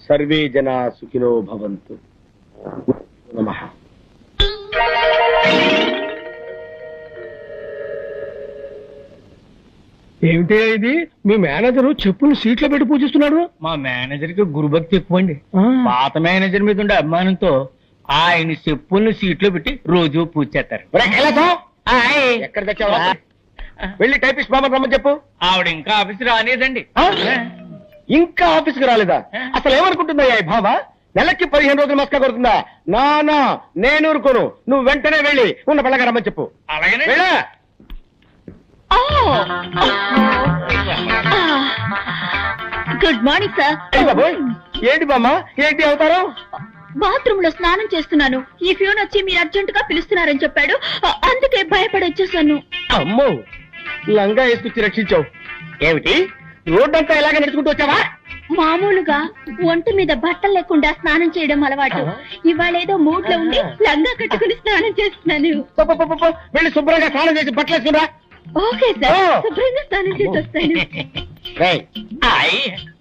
Survey జనా సుఖినో భవంతు. నమః. ఏమిటి ఇది? మీ మేనేజరు చెప్పులు సీట్లో పెట్టి పూజిస్తున్నాడు. మా మేనేజర్ కి గురుభక్తి ఎక్కువ అండి. పాత మేనేజర్ మీద ఉండే అభిమానంతో ఆయన చెప్పుల్ని సీట్లో పెట్టి రోజు పూజ చేస్తారు. ఎక్కడ తెచ్చావా? వెళ్ళి టైపిస్ట్ బాబా రమ్మని చెప్పు. ఆవిడ ఇంకా ఆఫీస్ రానేదండి. ఇంకా ఆఫీస్కి రాలేదా? అసలు ఏమనుకుంటుందా ఈ బాబా? నెలకి 15 రోజులు మస్కా కొడుతుందా? నా నేను ఊరుకోను. నువ్వు వెంటనే వెళ్ళి ఉన్న పిల్లగా రమ్మని చెప్పు. అలాగనే గుడ్ మార్నింగ్ సార్. బాబోయ్, ఏంటి బామ్మ, ఏంటి అవుతారు? బాత్రూమ్ లో స్నానం చేస్తున్నాను. ఈ ఫ్యూన్ వచ్చి మీరు అర్జెంట్ గా పిలుస్తున్నారని చెప్పాడు. అందుకే భయపడి వచ్చేసాను. అమ్మో, లంగా వేసుకొచ్చి రక్షించావు. ఏమిటి రోడ్డంతా ఇలాగ నడుచుకుంటూ వచ్చావా? మామూలుగా ఒంటి మీద బట్టలు లేకుండా స్నానం చేయడం అలవాటు. ఇవాళ ఏదో మూడ్ లో ఉండి లంగా కట్టుకుని స్నానం చేస్తున్నాను. వెళ్ళి శుభ్రంగా స్నానం చేసి బట్టలు వేసుకురా. ఓకే సార్, శుభ్రంగా స్నానం చేసి వస్తాను.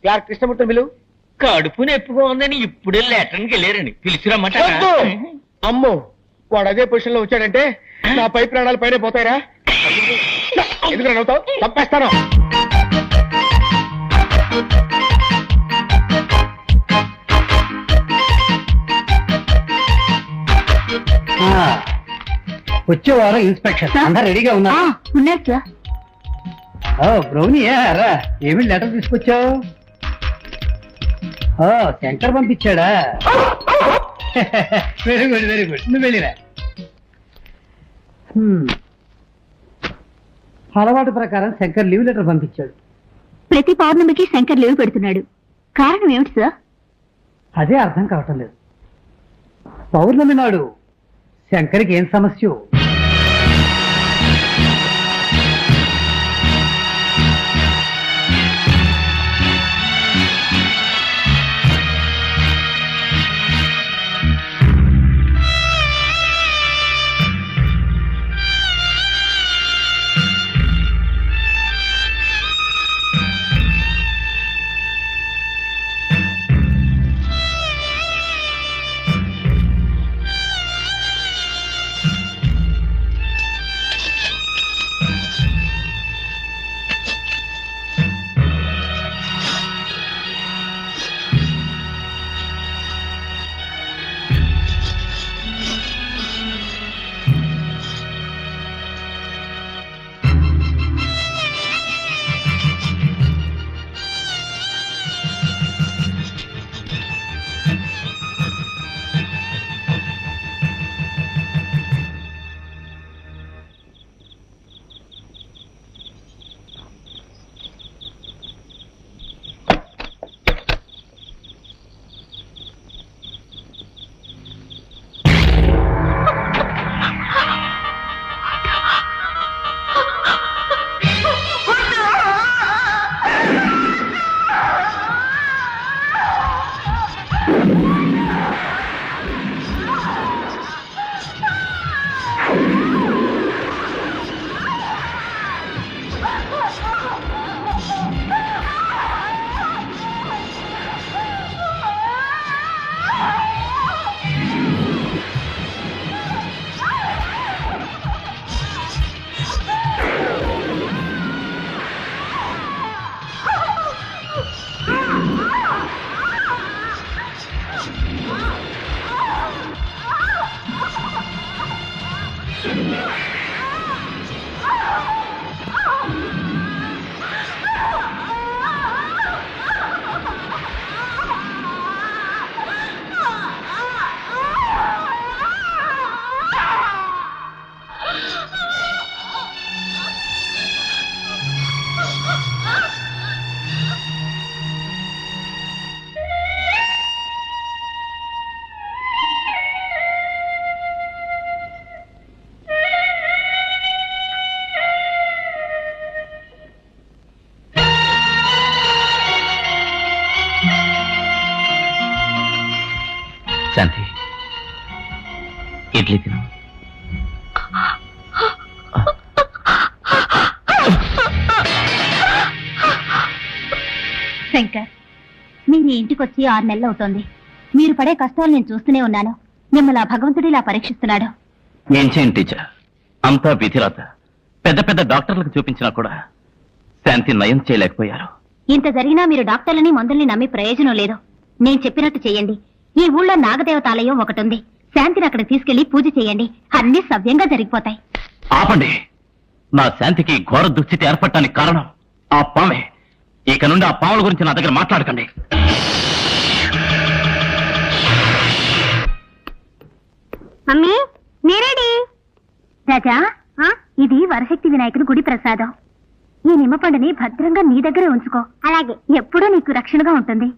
క్లార్క్ కృష్ణమూర్తి బిలు. కడుపు నొప్పిగా ఉందని ఇప్పుడే లెటర్కి వెళ్ళారండి. పిలిచిరమ్మాట. అమ్మో, వాడు అదే పొజిషన్ లో వచ్చాడంటే నా పై ప్రాణాలు పైన పోతాయిరా. ఎందుకు నవ్వుతావు? తప్పేస్తాను. వచ్చే వారం ఇన్స్పెక్షన్ అందరు రెడీగా ఉన్నా? ఉన్నారు సార్. బ్రౌనీ రా, ఏమి లెటర్ తీసుకొచ్చావు? శంకర్ పంపించాడా? వెరీ గుడ్ వెరీ గుడ్, నువ్వు వెళ్ళిరా. అలవాటు ప్రకారం శంకర్ లీవ్ లెటర్ పంపించాడు. ప్రతి పౌర్ణమికి శంకర్ లీవ్ పెడుతున్నాడు. కారణం ఏమిటి సార్? అదే అర్థం కావటం లేదు. పౌర్ణమి నాడు శంకర్కి ఏం సమస్య? శాంతి, ఇడ్లీ తిను. శంకర్, మీరు ఇంటికి వచ్చి 6 నెలలు అవుతోంది. మీరు పడే కష్టాలు నేను చూస్తూనే ఉన్నాను. మిమ్మల్ని ఆ భగవంతుడు ఇలా పరీక్షిస్తున్నాడు. ఏం చేయండి టీచర్, అంతా విధిరాత. పెద్ద పెద్ద డాక్టర్లకు చూపించినా కూడా శాంతి నయం చేయలేకపోయారు. ఇంత జరిగినా మీరు డాక్టర్లని మందుల్ని నమ్మి ప్రయోజనం లేదు. నేను చెప్పినట్టు చెయ్యండి. ఈ ఊళ్ళో నాగదేవతాలయం ఒకటి ఉంది. శాంతిని అక్కడ తీసుకెళ్లి పూజ చేయండి. అన్ని సవ్యంగా జరిగిపోతాయి. ఆపండి. నా శాంతికి ఘోర దుస్థితి ఏర్పడటానికి కారణం ఆ పామే. ఇక నుండి ఆ పాముల గురించి నా దగ్గర మాట్లాడకండి. మమ్మీ నేరేడి రాజా, ఇది వరశక్తి వినాయకుడి గుడి ప్రసాదం. ఈ నిమ్మపండుని భద్రంగా నీ దగ్గరే ఉంచుకో. అలాగే ఎప్పుడూ నీకు రక్షణగా ఉంటుంది.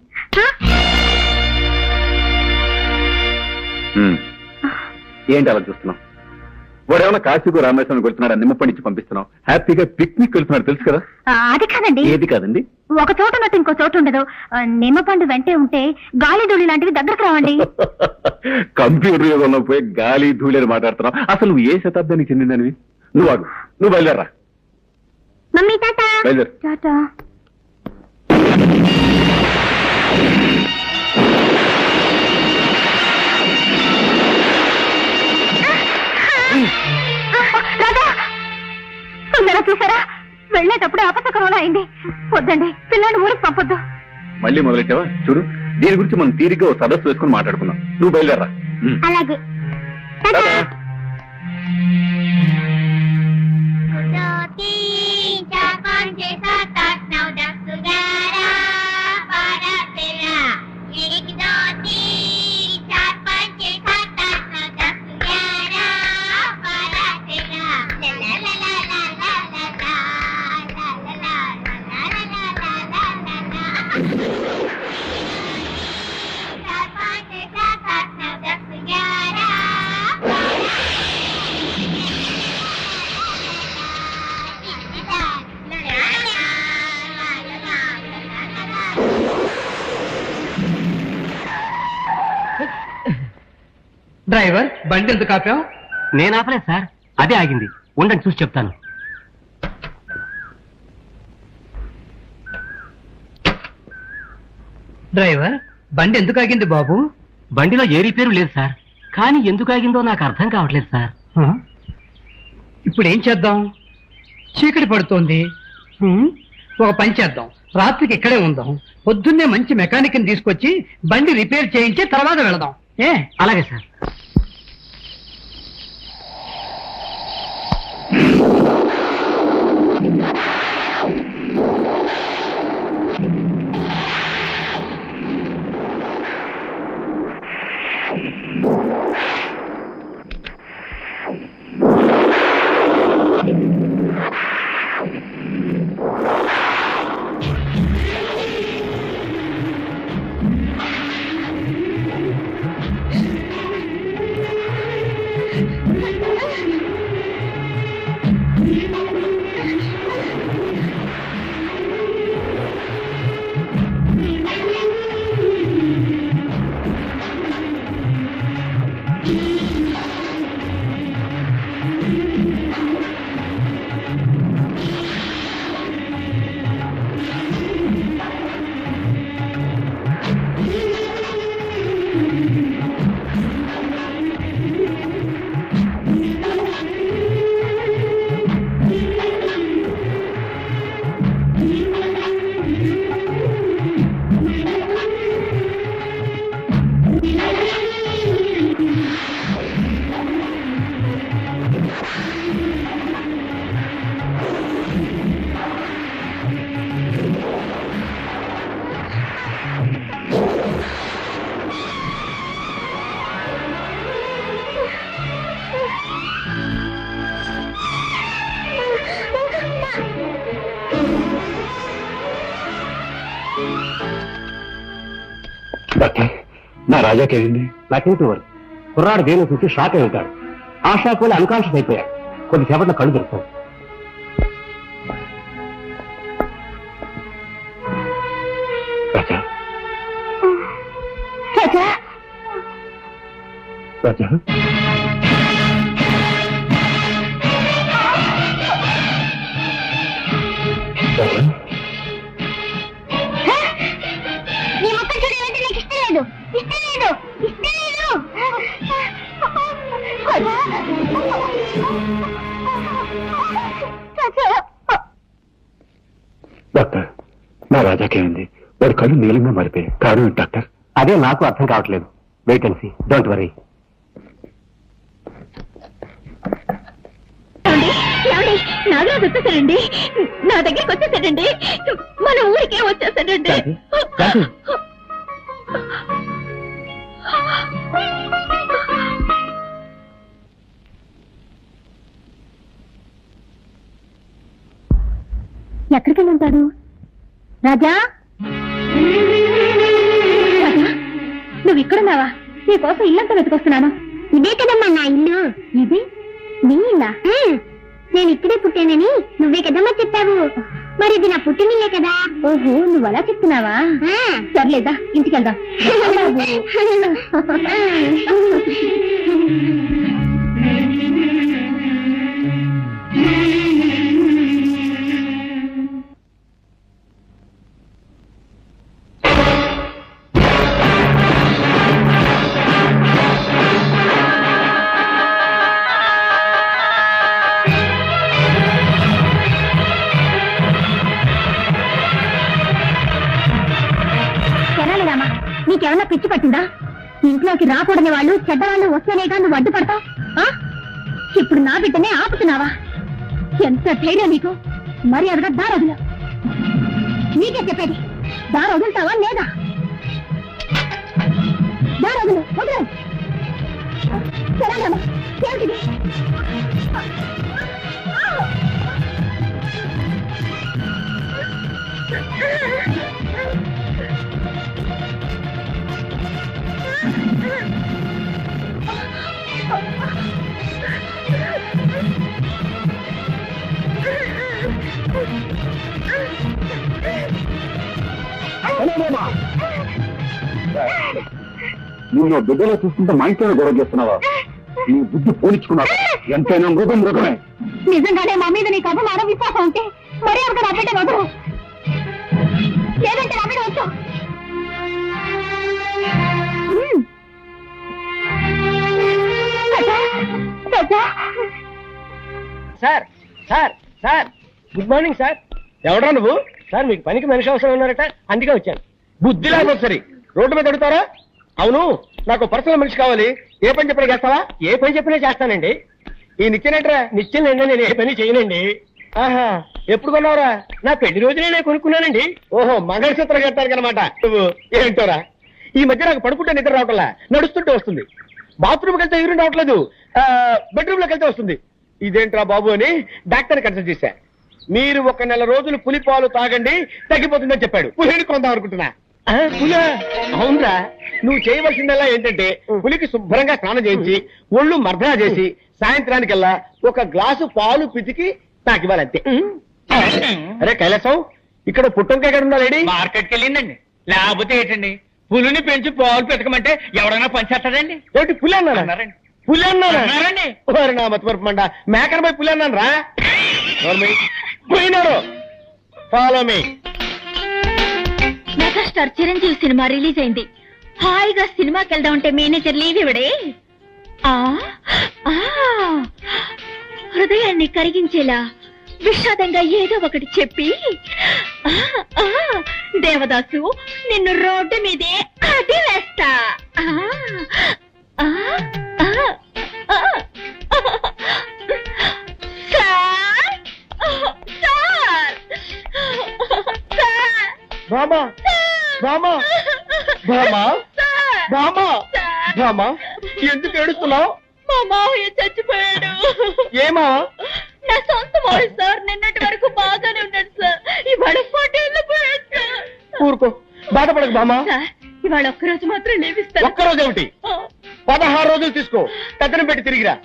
ఏంటి అలా చూస్తున్నావు? వాడేమన్నా కాశీకు రామేశ్వరం వెళ్తున్నాడు, నిమ్మపండించి పంపిస్తున్నావు. హ్యాపీగా పిక్నిక్ వెళ్తున్నాడు, తెలుసు కదా. అది కాదండి. ఏది కాదండి? ఒక చోట ఉన్నట్టు ఇంకో చోటు ఉండదు. నిమ్మపండు వెంటే ఉంటే గాలి ధూళి లాంటివి దగ్గరకు రావండి. కంప్యూటర్ యుగంలో పోయి గాలి ధూళి మాట్లాడుతున్నావు. అసలు నువ్వు ఏ శతాబ్దానికి చెందిందనివి? నువ్వు ఆగు, నువ్వు బయలుదేరా. Mummy tata. బయలుదేరు. టాటా. చూసారా, వెళ్ళేటప్పుడు అపశకరంలో అయింది. వద్దండి, పిల్లాన్ని ఊరికి పంపొద్దు. మళ్ళీ మొదలెట్టావా? చూడు, దీని గురించి మనం తీరిగ్గా ఓ సదస్సు వేసుకుని మాట్లాడుకుందాం. నువ్వు బయలుదేరా. అలాగే. డ్రైవర్, బండి ఎందుకు ఆపావు? నేను ఆపలేదు సార్, అదే ఆగింది. ఉండండి చూసి చెప్తాను. డ్రైవర్, బండి ఎందుకు ఆగింది బాబు? బండిలో ఏ రిపేరు లేదు సార్, కానీ ఎందుకు ఆగిందో నాకు అర్థం కావట్లేదు సార్. ఇప్పుడు ఏం చేద్దాం? చీకటి పడుతోంది. ఒక పని చేద్దాం, రాత్రికి ఇక్కడే ఉందాం. పొద్దున్నే మంచి మెకానిక్ ని తీసుకొచ్చి బండి రిపేర్ చేయించి తర్వాత వెళదాం. అలాగే సార్. నా రాజాకేంది? నాకేంటి వారు కుర్రాడు దేని చూసి షాక్ అయి ఉంటాడు. ఆ షాక్ వల్ల అన్కాన్షియస్ అయిపోయాడు. కొద్దిసేపట్లో కళ్ళు దొరుకుతాడు. రాజా, రాజా, రాజా, నీ మొక్క లేదు ఇష్టం లేదు ఇష్టం లేదు. డాక్టర్, నా రాజాకేమైంది? వాడి కళ్ళు నీలంగా మారిపోయాయి. కారణం ఏంటి డాక్టర్? అదే నాకు అర్థం కావట్లేదు. Wait and see, don't worry. Nagaraju వచ్చేసాడండి, నా దగ్గరికి వచ్చేసాడండి, మన ఊరికే వచ్చేసాడండి. ఎక్కడికి వెళ్ళి ఉంటాడు? రాజా, రాజా, నువ్వు ఇక్కడున్నావా? నీకోసం ఇల్లంతా వెతుకొస్తున్నాను. ఇదే కదమ్మా నా ఇల్లు. ఇది నీ ఇల్లా? నేను ఇక్కడే పుట్టానని నువ్వే కదమ్మా చెప్పావు. మరి ఇది నా పుట్టినిల్లే కదా. ఓహో, నువ్వు అలా చెప్తున్నావా? సర్లేదా, ఇంటికి వెళ్దాం. నీకేమన్నా పిచ్చి పట్టిందా? ఇంట్లోకి రాకూడని వాళ్ళు చెడ్డవాళ్ళు వస్తేనేగా నువ్వు అడ్డుపడతావు. ఇప్పుడు నా బిడ్డనే ఆపుతున్నావా? ఎంత ధైర్యం నీకు! మరి అదిగా దారొదులు. నీకే చెప్పేది, దారొదులుతావా లేదా? దారొదులు, వదిలే. సరేనమ్మా, ఏమిటిది? నిన్ను బిడ్డలో చూసుకుంటే మా ఇంట్లోనే గొడవ చేస్తున్నావా? నీ బుద్ధి పోనిచ్చుకున్నావు. ఎంతైనా మృగం మృగమే. నిజంగానే మా మీద నీకు అభిమానం విశ్వాసం ఉంటే మరీ ఒక నా బిడ్డ వదరు, లేదంటే నా బిడ్డ వచ్చు. Sir sir sir, good morning sir. ఎవడా నువ్వు? సార్, మీకు పనికి మనిషి అవసరం ఉన్నారట, అందుకే వచ్చాను. బుద్ధి లేకపోతే సరే రోడ్డు మీద అడుగుతారా? అవును, నాకు పర్సనల్ మనిషి కావాలి. ఏ పని చెప్పినా చేస్తావా? ఏ పని చెప్పినా చేస్తానండి. ఈ నిత్యనేట్రా నిత్యం నేను ఏ పని చేయనండి. ఆహా, ఎప్పుడు కొన్నావురా? నా పెళ్లి రోజునే నేను కొనుక్కున్నానండి. ఓహో, మంగళసూత్రం కట్టాను అనమాట. నువ్వు ఏంటోరా, ఈ మధ్య నాకు పడుకుంటే నిద్ర రావట్లా, నడుస్తుంటే వస్తుంది. బాత్రూమ్కి వెళ్తే యూరిన్ రావట్లేదు, బెడ్రూమ్ లోకి వెళ్తే వస్తుంది. ఇదేంట్రా బాబు అని డాక్టర్ కన్సల్ట్ చేశా. మీరు 1 నెల రోజులు పులిపాలు తాగండి, తగ్గిపోతుందని చెప్పాడు. పులిని కొందాం అనుకుంటున్నా. పులా? అవునరా, నువ్వు చేయవలసిందల్లా ఏంటంటే పులికి శుభ్రంగా స్నానం చేయించి ఒళ్ళు మర్దనా చేసి సాయంత్రానికల్లా 1 గ్లాసు పాలు పితికి తాకివ్వాలంతే. అరే కైలాసం, ఇక్కడ పుట్టంకాయ ఎక్కడ ఉందా లేడీ? మార్కెట్కి వెళ్ళిందండి. లేకపోతే ఏంటండి, పులిని పెంచి పాలు పెట్టకమంటే ఎవడైనా పంచేస్తాడండి? ఏంటి పులి అన్నారా? అన్నారండి. పులి అన్నారా? అన్నారండి. ఓరి నా మతిమరుపు మండ, మేకన పోయి పులి అన్నాను రా. పోయినారు. Follow me. Megastar Chiranjeevi cinema release అయింది. హాయిగా సినిమాకి వెళ్దాం అంటే మేనేజర్ లీవ్ ఇవ్వడే. హృదయాన్ని కరిగించేలా విషాదంగా ఏదో ఒకటి చెప్పి, దేవదాసు నిన్ను రోడ్డు మీదే అది వేస్తా. బామా బామా బామా బామా బామా, ఎందుకు ఏడుస్తున్నావు? మా మావయ్య చచ్చిపోయాడు. ఏమా? నా సొంత మావయ్య సార్. నిన్నటి వరకు బాగానే ఉన్నాడు సార్, ఇవాళ 4 ఏళ్ళు పోయాడు సార్. ఊరుకో, బాధపడకు బామా. సార్, ఇవాళ ఒక్కరోజు మాత్రం లేవిస్తాను. ఒక్కరోజు ఏమిటి? 16 రోజులు తీసుకో, పెద్దను పెట్టి తిరిగిరా.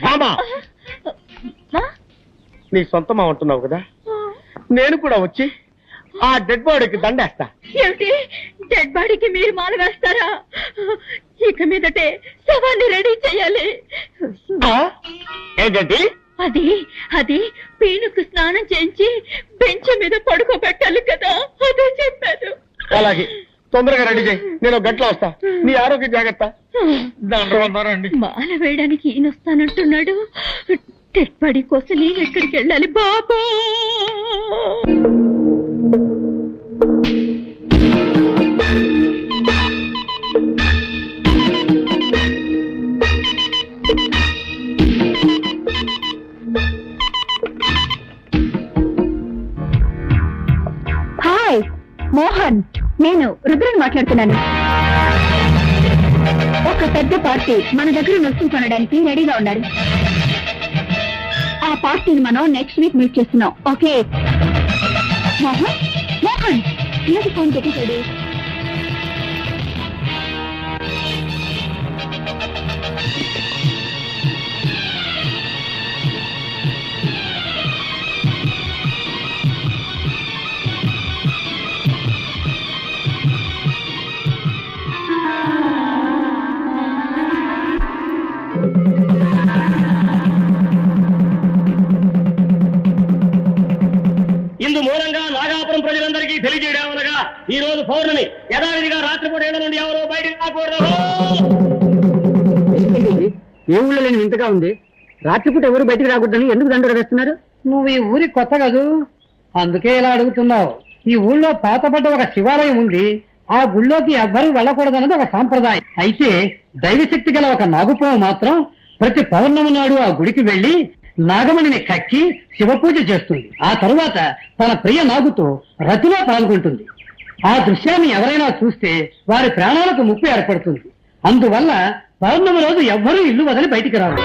బామా, నీ సొంతమా అంటున్నావు కదా, నేను కూడా వచ్చి ఆ డెడ్ బాడీకి దండేస్తా. ఏమిటి, డెడ్ బాడీకి మీరు మాల వేస్తారా? ఇక మీదటే శవాన్ని రెడీ చేయాలి. ఏంటండి? అది పీనుకు స్నానం చేయించి బెంచ్ మీద పడుకోబెట్టాలి కదా, అదే చెప్పాను. అలాగే తొందరగా రెడీ చేయి, నేను ఒక గంటలో వస్తా. నీ ఆరోగ్య జాగ్రత్త. దండవందరండి. మాల వేయడానికి ఈయన వస్తానంటున్నాడు. తెప్పడి కోసం నేను ఎక్కడికి వెళ్ళాలి బాబా? హాయ్ మోహన్, నేను రుద్రని మాట్లాడుతున్నాను. ఒక పెద్ద పార్టీ మన దగ్గర నొచ్చి కొనడానికి రెడీగా ఉన్నారు. ఆ పార్టీని మనం నెక్స్ట్ వీక్ మీట్ చేస్తున్నాం. ఓకే మోహన్? మోహన్ ఏది ఫోన్ పెట్టేశాడు? ఇందు మూలంగా నాగాపురం ప్రజలందరికీ తెలియజేయడమనగా ఈ రోజు పౌర్ణమి యథావిధిగా రాత్రిపూట ఏళ్ళ నుండి ఎవరో బయటికి రాకూడదు. ఏ ఊళ్ళో లేని వింతగా ఉంది. రాత్రిపూట ఎవరు బయటికి రాకూడదని ఎందుకు దండలు వేస్తున్నారు? నువ్వు ఈ ఊరికి కొత్త కదూ, అందుకే ఇలా అడుగుతున్నావు. ఈ ఊళ్ళో పాతపడ్డ ఒక శివాలయం ఉంది. ఆ గుళ్ళోకి ఎవ్వరూ వెళ్ళకూడదన్నది ఒక సాంప్రదాయం. అయితే దైవశక్తి గల ఒక నాగుపాము మాత్రం ప్రతి పౌర్ణమి నాడు ఆ గుడికి వెళ్లి నాగమణిని కక్కి శివపూజ చేస్తుంది. ఆ తరువాత తన ప్రియ నాగుతో రతిలో పాల్గొంటుంది. ఆ దృశ్యాన్ని ఎవరైనా చూస్తే వారి ప్రాణాలకు ముప్పు ఏర్పడుతుంది. అందువల్ల పౌర్ణమి రోజు ఎవ్వరూ ఇల్లు వదిలి బయటికి రారు.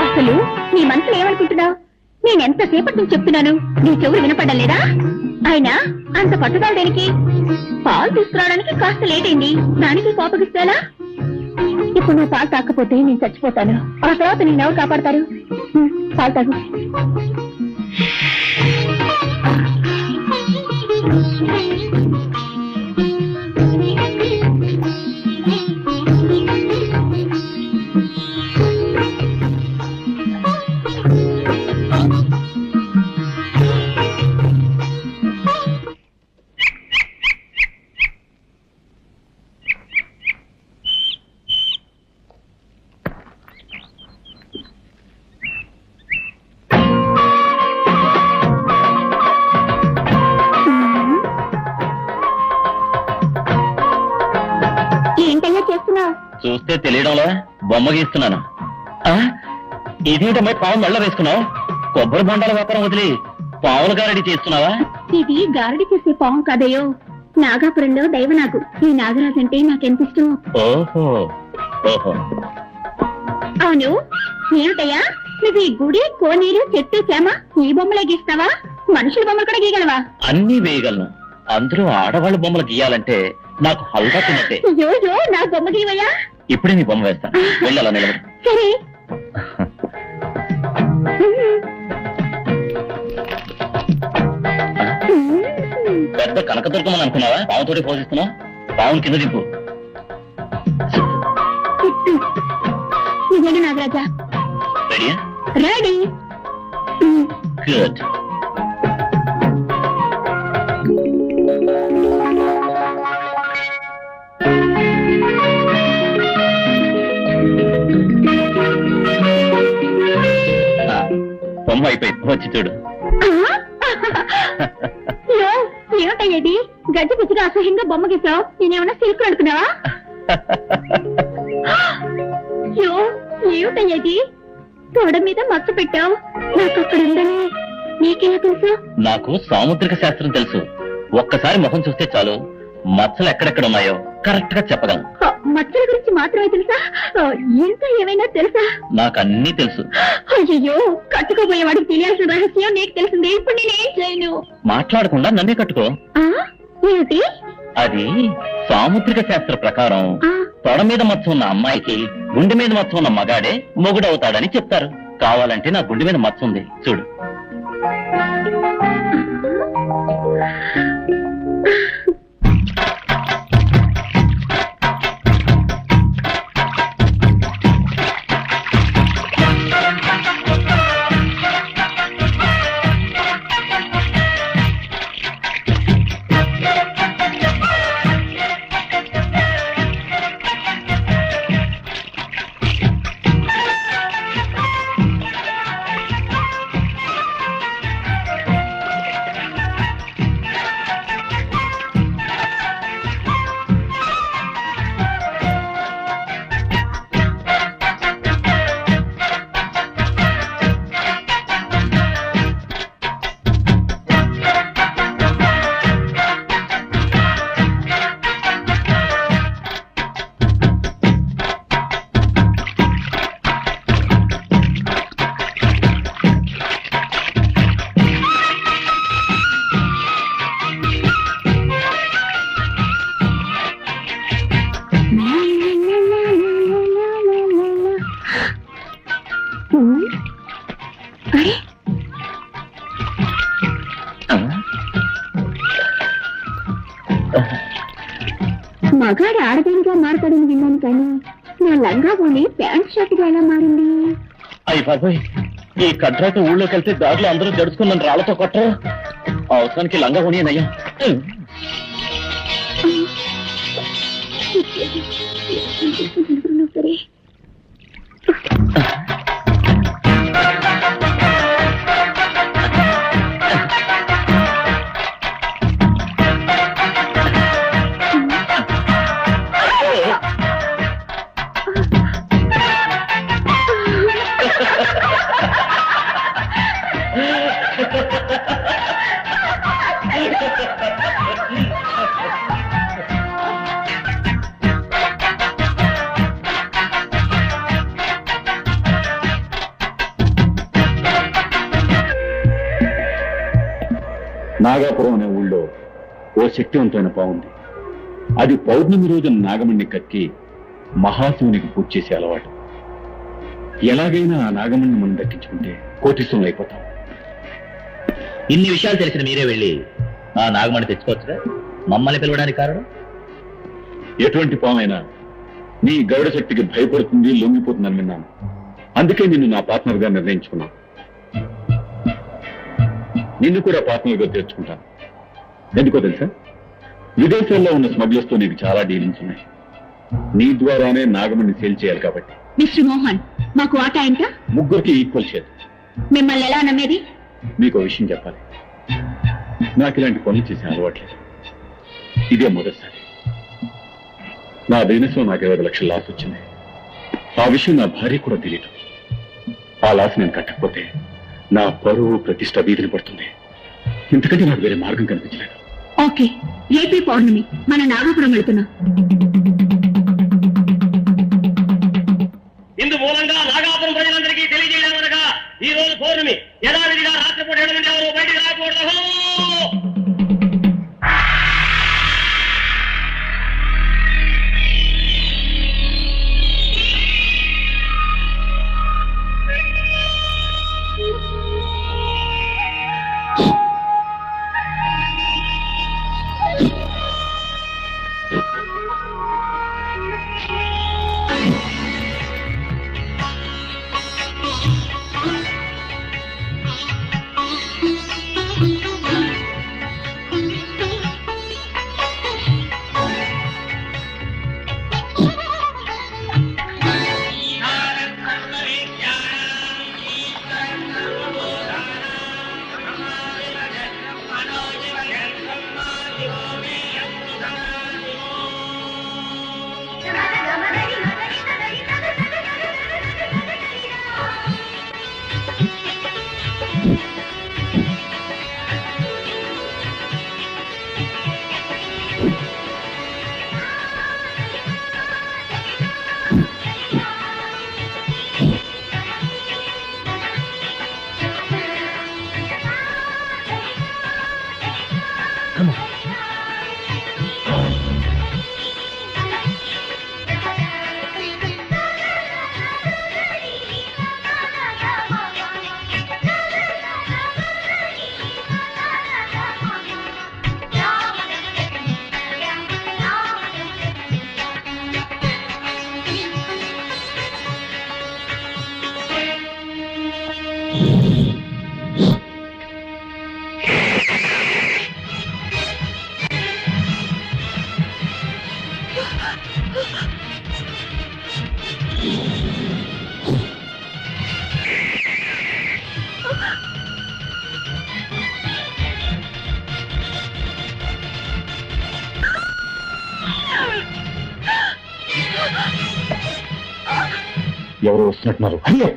అసలు నీ మనసులో ఏమనుకుంటున్నావు? నేనెంతసేపటి నుంచి చెప్తున్నాను, నీ చెవులు వినపడడం లేదా? ఆయన అంత పట్టుదల దేనికి? పాలు తీసుకురావడానికి కాస్త లేట్ అయింది, దానికి కోపగిస్తాలా? ఇప్పుడు నువ్వు పాలు తాకపోతే నేను చచ్చిపోతాను. ఆ తర్వాత నేను ఎవరు కాపాడతారు? పాలు తాగు. చూస్తే తెలియడంలో బొమ్మ గీస్తున్నాను. ఇదేంటమ్మా పావు మెళ్ళ వేసుకున్నావు? కొబ్బరి బొండాల వ్యాపారం వదిలి పావుల గారడి చేస్తున్నావా? ఇది గారడి చేసే పాము కాదయ్యో, నాగాపురంలో దైవనాగు. ఈ నాగరాజు అంటే నాకెంత ఇష్టం. ఓహో ఓహో. అవును ఏమిటయ్యా, నువ్వు ఈ గుడి, కోనేరు, చెట్టు, చేమ ఈ బొమ్మలే గీస్తావా? మనుషుల బొమ్మలు కూడా గీయగలవా? అన్నీ వేయగలను. అందులో ఆడవాళ్ళ బొమ్మలు గీయాలంటే నాకు హల్గా తిన్నట్టే. అయ్యో నా బొమ్మ గీవయ్యా. ఇప్పుడే నీ బొమ్మ వేస్తాను, వెళ్ళాలా నిలబడి. సరే. పెద్ద కనకదుర్గమని అనుకున్నావా? పావుతోటి పోషిస్తున్నావు. పావుని కింద దింపు. నిజంగా నాగరాజా? రెడీయా? రెడీ. గుడ్. బొమ్మ అయిపోయింది, వచ్చి చూడు. ఏమిటయ్యేది? గడ్డి పిచ్చిగా అసహ్యంగా బొమ్మ గీసావు. నేనేమన్నా సిల్క్ అనుకున్నావా? ఏమిటయ్యేది? తోడ మీద మచ్చ పెట్టావు. నాకు అక్కడ ఉందని నీకేలా తెలుసు? నాకు సాముద్రిక శాస్త్రం తెలుసు. ఒక్కసారి ముఖం చూస్తే చాలు మచ్చలు ఎక్కడెక్కడ ఉన్నాయో కరెక్ట్ గా చెప్పగలను. మచ్చల గురించి మాత్రమే తెలుసా? ఇంకా ఏమైనా తెలుసా? నాకు అన్నీ తెలుసు. అయ్యో, కట్టుకోబోయేవాడికి తెలియాల్సిన రహస్యం నీకు తెలిసింది. ఇప్పుడు నేనేం చేయను? మాట్లాడకుండా నన్నే కట్టుకో. ఏమిటి అది? సాముద్రిక శాస్త్ర ప్రకారం తొడ మీద మచ్చ ఉన్న అమ్మాయికి గుండె మీద మచ్చ ఉన్న మగాడే మొగుడవుతాడని చెప్తారు. కావాలంటే నా గుండె మీద మచ్చ ఉంది, చూడు. మగాడి ఆడదానిగా మారతాడని విన్నాను కానీ నా లంగా పోని ప్యాంట్ షర్ట్ గా ఎలా మారింది? అయ్యి బాబాయ్, ఈ కడ్రాకి ఊళ్ళోకి వెళ్తే దారిలో అందరూ జడుచుకున్నాను రాళ్లతో కొట్టరు. అవసరానికి లంగా కొని నయ్యా. సరే నాగాపురం అనే ఊళ్ళో ఓ శక్తివంతమైన పావుంది. అది పౌర్ణమి రోజున నాగమణ్ణి కక్కి మహాశివునికి పూజ చేసే అలవాటు. ఎలాగైనా ఆ నాగమణ్ణి మనం దక్కించుకుంటే కోటీశ్వరులు అయిపోతాం. ఇన్ని విషయాలు తెలిసిన మీరే వెళ్ళి ఆ నాగమణి తెచ్చుకోవచ్చుగా. మమ్మల్ని పిలవడానికి కారణం? ఎటువంటి పామైనా నీ గరుడ శక్తికి భయపడుతుంది, లొంగిపోతుందని విన్నాను. అందుకే నిన్ను నా పార్ట్నర్ గా నిర్ణయించుకున్నాను. నిన్ను కూడా పార్ట్నర్ గా తెచ్చుకుంటాను. ఎందుకో తెలుసా? విదేశాల్లో ఉన్న స్మగ్లర్స్ తో నీకు చాలా డీలింగ్స్ ఉన్నాయి. నీ ద్వారానే నాగమణ్ణి సేల్ చేయాలి కాబట్టి. మిస్టర్ మోహన్, మాకు వాటా ఎంత? ముగ్గురికి ఈక్వల్ షేర్. మిమ్మల్ని ఎలా నమ్మేది? మీకు విషయం చెప్పాలి. నాకు ఇలాంటి పనులు చేసే అలవాట్లేదు. ఇదే మొదటిసారి. నా బిజినెస్ లో నాకు 20 లక్షల లాస్ వచ్చింది. ఆ విషయం నా భార్య కూడా తెలియదు. ఆ లాస్ నేను కట్టకపోతే నా పరువు ప్రతిష్ట వీధిని పడుతుంది. ఇంతకంటే నాకు వేరే మార్గం కనిపించలేదు. ఓకే, రేపే పౌర్ణమి, మన నాగపురం వెళుతున్నాం. ఇందు మూలంగా నాగాపురం ప్రజలందరికీ తెలియజేయడమనగా ఈ రోజు పౌర్ణమి. యథావిధిగా రాత్రిపూట 7 నుండి ఎవరు బయటికి రాకూడదు. ఎవరు వస్తున్నట్టున్నారు? అయ్యో,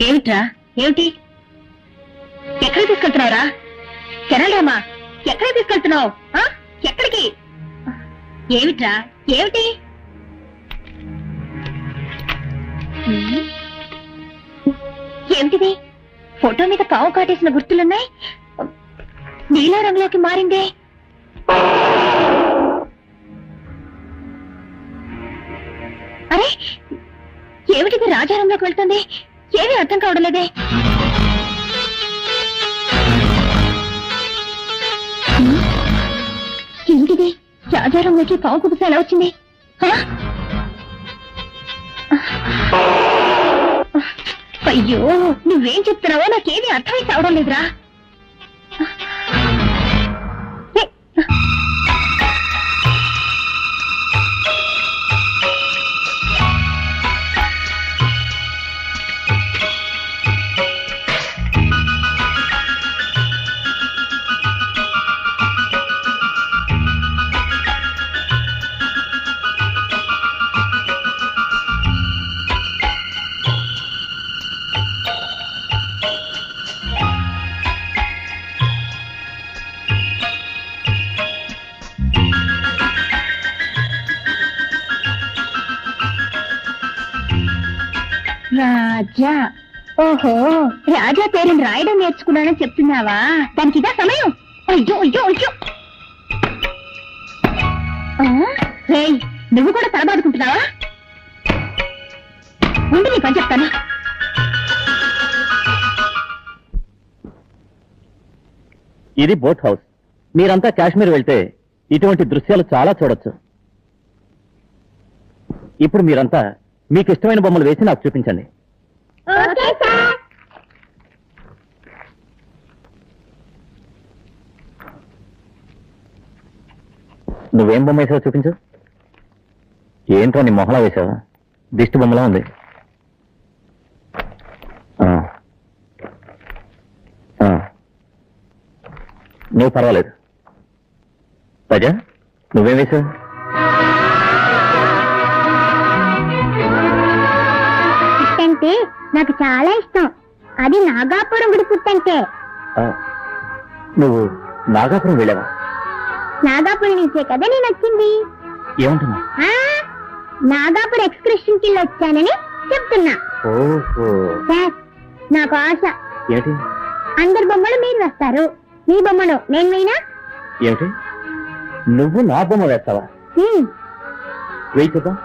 ఏమిట్రా ఏమిటి ఎక్కడ తీసుకెళ్తున్నావురా కెనడామా ఎక్కడ తీసుకెళ్తున్నావు ఎక్కడికి ఏమిట్రా ఏమిటి ఏమిటిది ఫోటో మీద పావు కాటేసిన గుర్తులున్నాయి నీలా రంగులోకి మారిందే అరే ఏమిటిది రాజారంలోకి వెళ్తుంది ఏమీ అర్థం కావడం లేదే ఏంటిది రాజారంలోకి పావు కుబుస ఎలా వచ్చింది అయ్యో నువ్వేం చెప్తున్నావో నాకేమీ అర్థమై కావడం లేదురా రాజా ఓహో రాజా పేరుని రాయడం నేర్చుకున్నానని చెప్తున్నావా దానికి ఇదా సమయం అయ్యో అయ్యో అయ్యో రేయ్ నువ్వు కూడా తలబాదుకుంటున్నావా ముందు నీ పని చెప్తాను ఇది బోట్ హౌస్. మీరంతా కాశ్మీర్ వెళ్తే ఇటువంటి దృశ్యాలు చాలా చూడొచ్చు. ఇప్పుడు మీరంతా మీకు ఇష్టమైన బొమ్మలు వేసి నాకు చూపించండి. నువ్వేం బొమ్మ వేసావో చూపించు. ఏంటో నీ మొహలా వేసావా? దిష్టి బొమ్మలా ఉంది. నువ్వు పర్వాలేదు. ప్రజా నువ్వేం వేసావు? పుట్టంటే నాకు చాలా ఇష్టం. అది నాగాపురం గుడి పుట్టంటే. నువ్వు నాగాపురం వెళ్ళావా? నాగాపురం నుంచే కదా నేను వచ్చింది. ఏమంటున్నా? నాగాపురం ఎక్స్కర్షన్ కి వచ్చానని చెప్తున్నా. సార్ నాకు ఆశ. ఏమిటి? అందరి బొమ్మలు మీరు వేస్తారు, మీ బొమ్మను నేను వేయనా? ఏమిటి? నువ్వు నా బొమ్మ వేస్తావా? వెయ్యి చూద్దాం.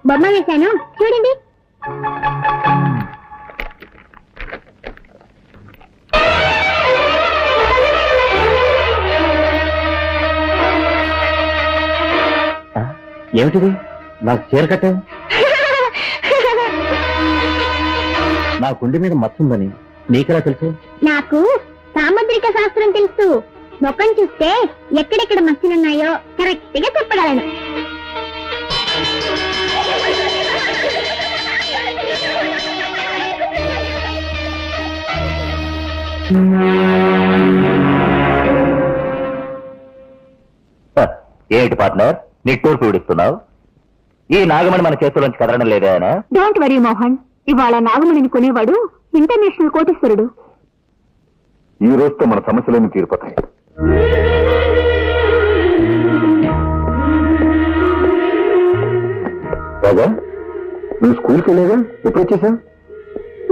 బొమ్మ వేశాను చూడండి. ఏమిటిది? నాకు చీర కట్టావు. నా గుండె మీద మచ్చుందని నీకెలా తెలుసు? నాకు సాముద్రిక శాస్త్రం తెలుసు. మొక్కను చూస్తే ఎక్కడెక్కడ మచ్చలున్నాయో కరెక్ట్ గా చెప్పగలను. ఏంటి పార్ట్నర్ నిట్టూర్పు విడుస్తున్నావు? ఈ నాగమణి మన చేతుల్లోంచి కదలడం లేదా? డోంట్ వరీ మోహన్, ఇవాళ నాగమణిని కొనేవాడు ఇంటర్నేషనల్ కోటీశ్వరుడు. ఈ రోజుతో మన సమస్యలన్నీ తీరిపోతాయి. రాజా నువ్వు స్కూల్కి వెళ్ళేగా? ఎప్పుడు వచ్చేసా?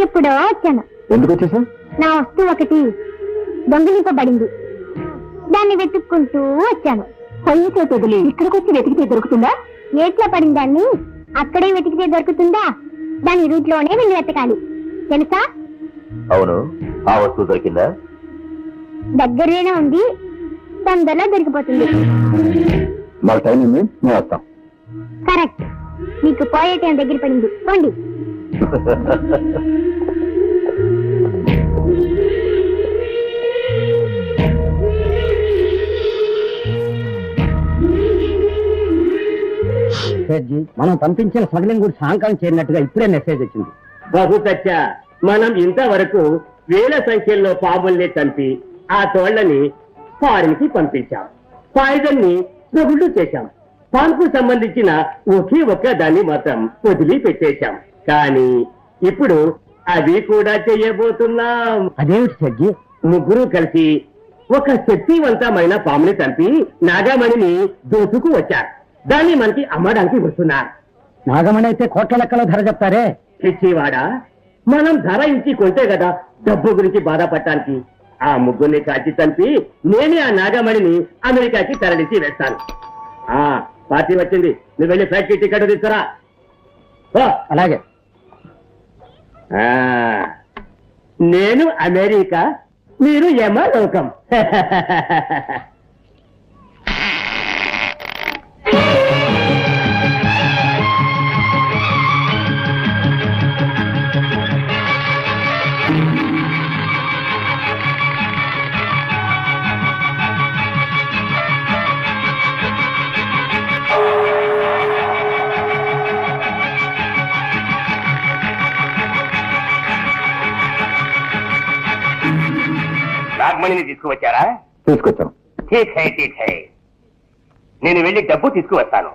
ఎప్పుడో వచ్చాను. ఎందుకు వచ్చేసా? నా వస్తువు ఒకటి దొంగిలింపబడింది. దాన్ని వెతుక్కుంటూ వచ్చాను. పొయ్యి చేతులు ఇక్కడికి వచ్చి వెతికితే దొరుకుతుందా? ఏట్లో పడిన దాన్ని అక్కడే వెతికితే దొరుకుతుందా? దాని రూట్లోనే వెళ్ళి వెతకాలి తెలుసా? అవును, ఆ వస్తువు దొరికిందా? దగ్గరలోనే ఉంది, తొందరలో దొరికిపోతుంది. మాకు టైం ఉంది, మేము వస్తాం. కరెక్ట్, మీకు పోయే టైం దగ్గర పడింది. పోండి. సేట్జీ, మనం పంపించిన స్మగ్లింగ్ గురించి హాంకాంగ్ చేరినట్టుగా ఇప్పుడే మెసేజ్ వచ్చింది. బహుతచ్చ మనం ఇంతవరకు వేల సంఖ్యలో పాముల్ని చంపి ఆ తోళ్లని ఫారిన్ కి పంపించాం. పాయిజన్ ని ప్రగుళ్ళు చేశాం. పాన్కు సంబంధించిన ఒకే ఒక్క దాన్ని మాత్రం వదిలి పెట్టేశాం. కానీ ఇప్పుడు అది కూడా చెయ్యబోతున్నాం. అదేమిటి సేట్జీ? ముగ్గురు కలిసి ఒక శక్తివంతమైన పాముని చంపి నాగమణిని దోచుకు వచ్చారు. దాన్ని మనకి అమ్మడానికి వస్తున్నారు. నాగమణి అయితే కోట్ల లెక్కలో ధర చెప్తారే. పిచ్చివాడా, మనం ధర ఇచ్చి కొంటే కదా డబ్బు గురించి బాధపడటానికి. ఆ ముగ్గురిని కాచి చంపి నేనే ఆ నాగమణిని అమెరికాకి తరలించి వేస్తాను. ఆ పార్టీ వచ్చింది, నువ్వు వెళ్ళి ఫ్లైట్ కి టికెట్ తీసుకురా. అలాగే. నేను అమెరికా, మీరు యమలోకం. నాగమణిని తీసుకువచ్చారా? తీసుకొచ్చాం. ఠీక్ హై, ఠీక్ హై. నేను వెళ్ళి డబ్బు తీసుకువస్తాను.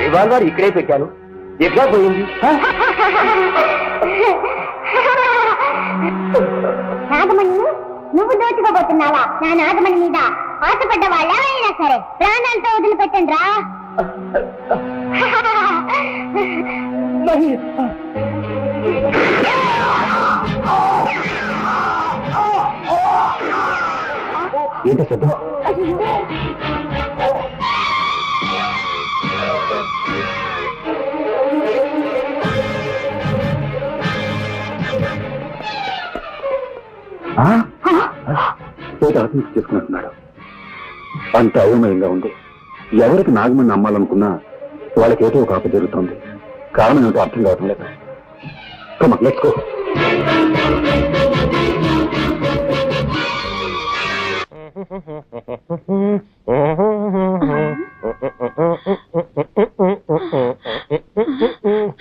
రివాల్వర్ ఇక్కడే పెట్టాను, ఎక్కడ పోయింది? నాగమణి, నువ్వు దోచుకోబోతున్నావా? నా నాగమణి మీద ఆశపడ్డ వాళ్ళ అయినా సరే ప్రాణాలతో వదిలిపెట్టండి రా. ఏంటో శబ్దం? చేసుకున్నట్టున్నాడు. అంత అయోమయంగా ఉంది. ఎవరికి నాగమణి నమ్మాలనుకున్నా వాళ్ళకేదో ఒక ఆపద జరుగుతుంది. కారణం ఏంటో అర్థం కావటం లేదు. Let's go.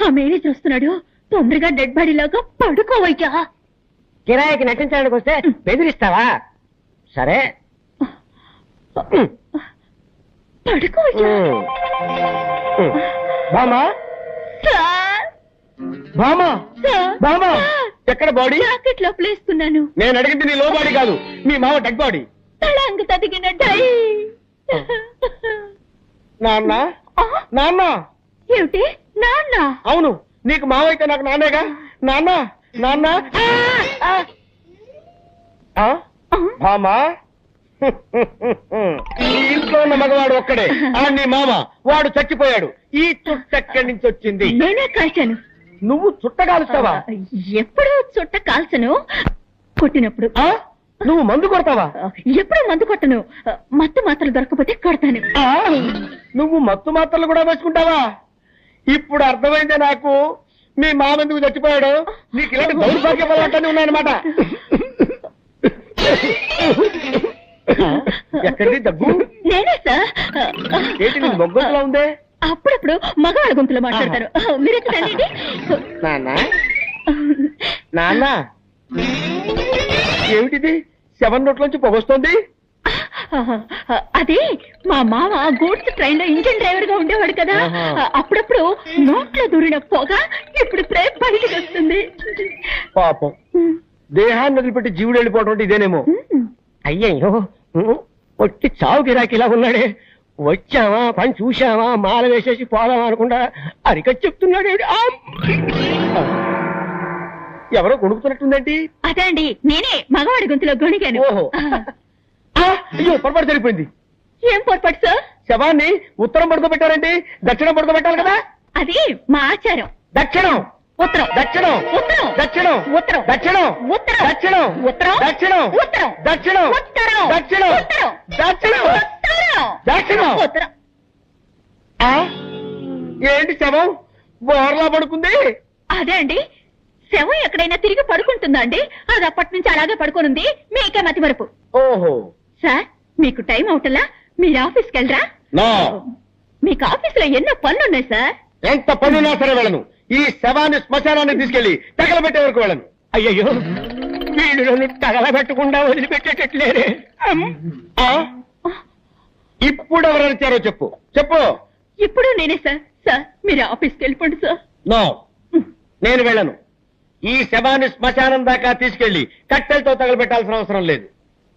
ఆ మేనేజర్ వస్తున్నాడు, తొందరగా డెడ్ బాడీ లాగా పడుకోవయ్యా. కిరాయికి నటించడానికి వస్తే బెదిరిస్తావా? సరే పడుకోవయ్యా. బామా, బామా, బామా, ఎక్కడ బాడీ? జాకెట్ లో ప్లేస్తున్నాను. నేను అడిగింది నీ లో బాడీ కాదు, మీ మామ డెడ్ బాడీ. తళంగ తదిగిన డై. నాన్న, నాన్న. ఏమిటి నాన్న? అవును, నీకు మావ అయితే నాకు నాన్నేగా. నాన్న, నాన్న. బామా, ఈ ఇంట్లో ఉన్న మగవాడు ఒక్కడే, నీ మామ. వాడు చచ్చిపోయాడు. ఈ చుట్టెక్కడి నుంచి వచ్చింది? నేనే కాల్చాను. నువ్వు చుట్ట కాలుస్తావా? ఎప్పుడు చుట్ట కాల్చను, కొట్టినప్పుడు. నువ్వు మందు కొడతావా? ఎప్పుడు మందు కొట్టను. మత్తు మాత్రలు దొరకపోతే కొడతాను. నువ్వు మత్తు మాత్రలు కూడా వేసుకుంటావా? ఇప్పుడు అర్థమైందే నాకు మీ మామ ఎందుకు చచ్చిపోయాడు. నీకు ఇలాంటి దౌర్భాగ్య బలాంటి ఉన్నాయన్నమాట. ఎక్కడిది దగ్గు? నేనే సార్. ఏంటి నీ మొగ్గలా ఉందే? అప్పుడప్పుడు మగవాళ్ళ గొంతులో మాట్లాడతారు. మీరెక్కడండి? నాన్న, నాన్న, ఏమిటిది? 7 నోట్లోంచి పొగొస్తుంది. అది మా మామ గూడ్స్ ట్రైన్ లో ఇంజిన్ డ్రైవర్ గా ఉండేవాడు కదా. అప్పుడప్పుడు నోట్లో దూరిన పొగ ఇప్పుడిప్పుడే బయటకు వస్తుంది. పాపం, దేహాన్ని వదిలిపెట్టి జీవుడు వెళ్ళిపోవడం అంటే ఇదేనేమో. అయ్యయ్యో, వచ్చి చావు గిరాకి ఇలా ఉన్నాడే. వచ్చావా, పని చూశావా, మాల వేసేసి పోదామా అనుకుంటా అరిక చెప్తున్నాడు. ఎవరో కొనుక్కుతున్నట్టుందేంటి? అదే అండి, నేనే మగవాడి గొంతులో గొణిగాను. ఓహో, అయ్యో పొరపాటు జరిగిపోయింది. ఏం పొరపాటు సార్? శవాన్ని ఉత్తరం పడుకోబెట్టారంటే దక్షిణం పడుకోబెట్టాలి కదా. అది మా ఆచారం. దక్షిణం, ఉత్తరం, దక్షిణం, ఉత్తరం, దక్షిణం, ఉత్తరం, దక్షిణం, ఉత్తరం, దక్షిణం, ఉత్తరం, దక్షిణం, ఉత్తరం, దక్షిణం, ఉత్తరం, దక్షిణం, ఉత్తరం, దక్షిణం, ఉత్తరం, దక్షిణం. ఉత్తరం. ఏంటి శవం బోర్లా పడుకుంది? అదే అండి, శవం ఎక్కడైనా తిరిగి పడుకుంటుందా అండి? అది అప్పటి నుంచి అలాగే పడుకోనుంది. మీకే మతి వరపు. ఓహో, సార్ మీకు టైం అవుతలా మీరు ఆఫీస్కి వెళ్ళరా? నో. మీకు ఆఫీసులో ఎన్నో పనులున్నాయి సార్. ఎంత పనున్నా సరే వెళ్ళను. ఈ శవాన్ని శ్మశానాన్ని తీసుకెళ్లి తగలబెట్టే వరకు వెళ్ళను. అయ్యయ్యో వీళ్ళు నన్ను తగలబెట్టకుండా వదిలిపెట్టేటట్లేరే. ఇప్పుడు ఎవరు వచ్చారో చెప్పు చెప్పు. ఇప్పుడు నేనే సార్. సార్ మీరు ఆఫీస్కి వెళ్ళిపోండి సార్. నో, నేను వెళ్ళను. ఈ శవాన్ని శ్మశానం దాకా తీసుకెళ్లి కట్టెలతో తగలబెట్టాల్సిన అవసరం లేదు.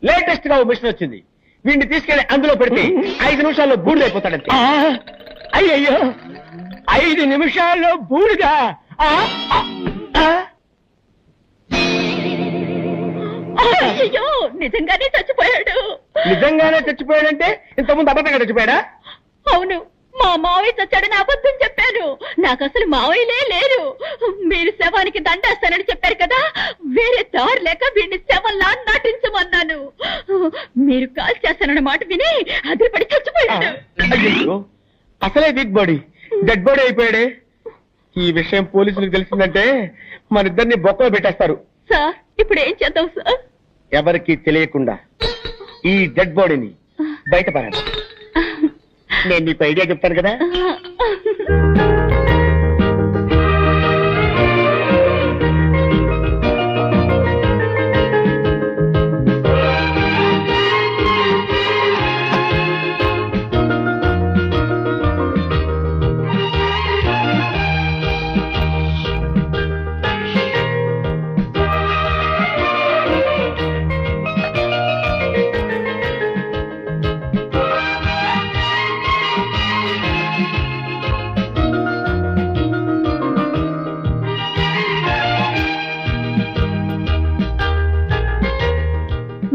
లేటెస్ట్ గా ఓ మిషన్ వచ్చింది. వీడిని తీసుకెళ్లి అందులో పెడితే 5 నిమిషాల్లో బూడిదైపోతాడంతే. అయ్యయ్యో 5 నిమిషాల్లో బూడిదా? అయ్యో నిజంగానే చచ్చిపోయాడు. నిజంగానే చచ్చిపోయాడంటే ఇంతకుముందు అబద్ధంగా చచ్చిపోయాడా? అవును, మా మావయ్య చచ్చాడని అబద్ధం చెప్పాను. నాకు అసలు మావయ్యలే లేరు. మీరు శవానికి దండేస్తానని చెప్పారు కదా, వేరే దారి లేక వీడిని శవంలా నటించమన్నాను. మీరు కాల్ చేస్తానన్న మాట విని అదిరిపడి చచ్చిపోయాడు. అయ్యో, అసలే వీక్ బాడీ డెడ్ బాడీ అయిపోయాడే. ఈ విషయం పోలీసులకు తెలిసిందంటే మన ఇద్దరిని బొక్కలో పెట్టేస్తారు. సార్ ఇప్పుడు ఏం చేద్దాం సార్? ఎవరికి తెలియకుండా ఈ డెడ్ బాడీని బయటపడాలి. నేను నీకు ఐడియా చెప్తాను కదా.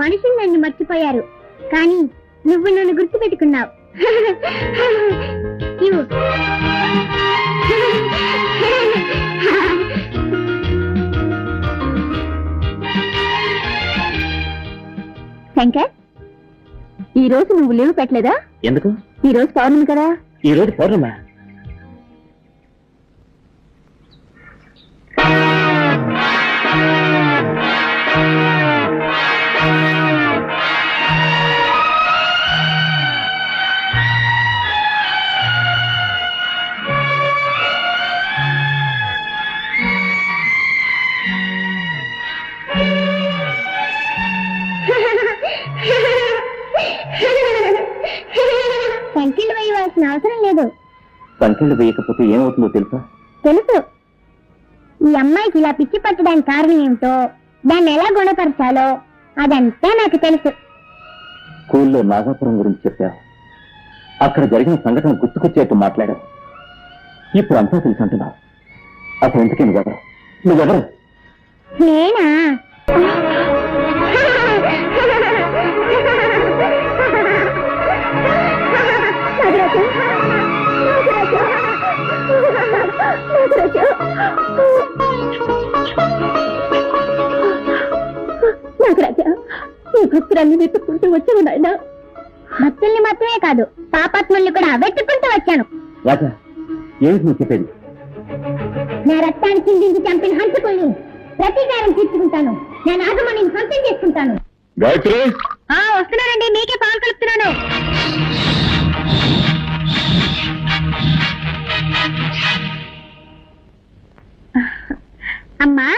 మనుషులు నన్ను మర్చిపోయారు, కానీ నువ్వు నన్ను గుర్తు పెట్టుకున్నావు. శంకర్, ఈ రోజు నువ్వు లీవ్ పెట్టలేదా? ఎందుకు? ఈ రోజు పౌర్ణమి కదా. ఈ రోజు పౌర్ణమా? సంఖ్యలు వేయవలసిన అవసరం లేదు. సంఖ్యలు వేయకపోతే ఏమవుతుందో తెలుసా? తెలుసు. ఈ అమ్మాయికి ఇలా పిచ్చి పట్టడానికి కారణం ఏమిటో, దాన్ని ఎలా గుణపరచాలో అదంతా నాకు తెలుసు. స్కూల్లో నాగాపురం గురించి చెప్పావు. అక్కడ జరిగిన సంఘటన గుర్తుకొచ్చేట్టు మాట్లాడావు. ఇప్పుడు అంతా తెలుసు అంటున్నావు. అసలు ఎందుకే నువ్వెవరు? నేనా? నాగరాజా, నీ భక్తులన్నీ వెతుక్కుంటూ వచ్చాను నాయన. భక్తుల్ని మాత్రమే కాదు, పాపాత్ముల్ని కూడా వెతుక్కుంటూ వచ్చాను. రాజా, ఏమిటి నువ్వు చెప్పేది? నా రక్తాన్ని చిందించి చంపిన హంతకుల్ని ప్రతీకారం తీర్చుకుంటాను. నా నాగమణిని హంతం చేసుకుంటాను. గాయత్రి, వస్తున్నానండి, మీకే పాలు కలుపుతున్నాను. అమ్మా,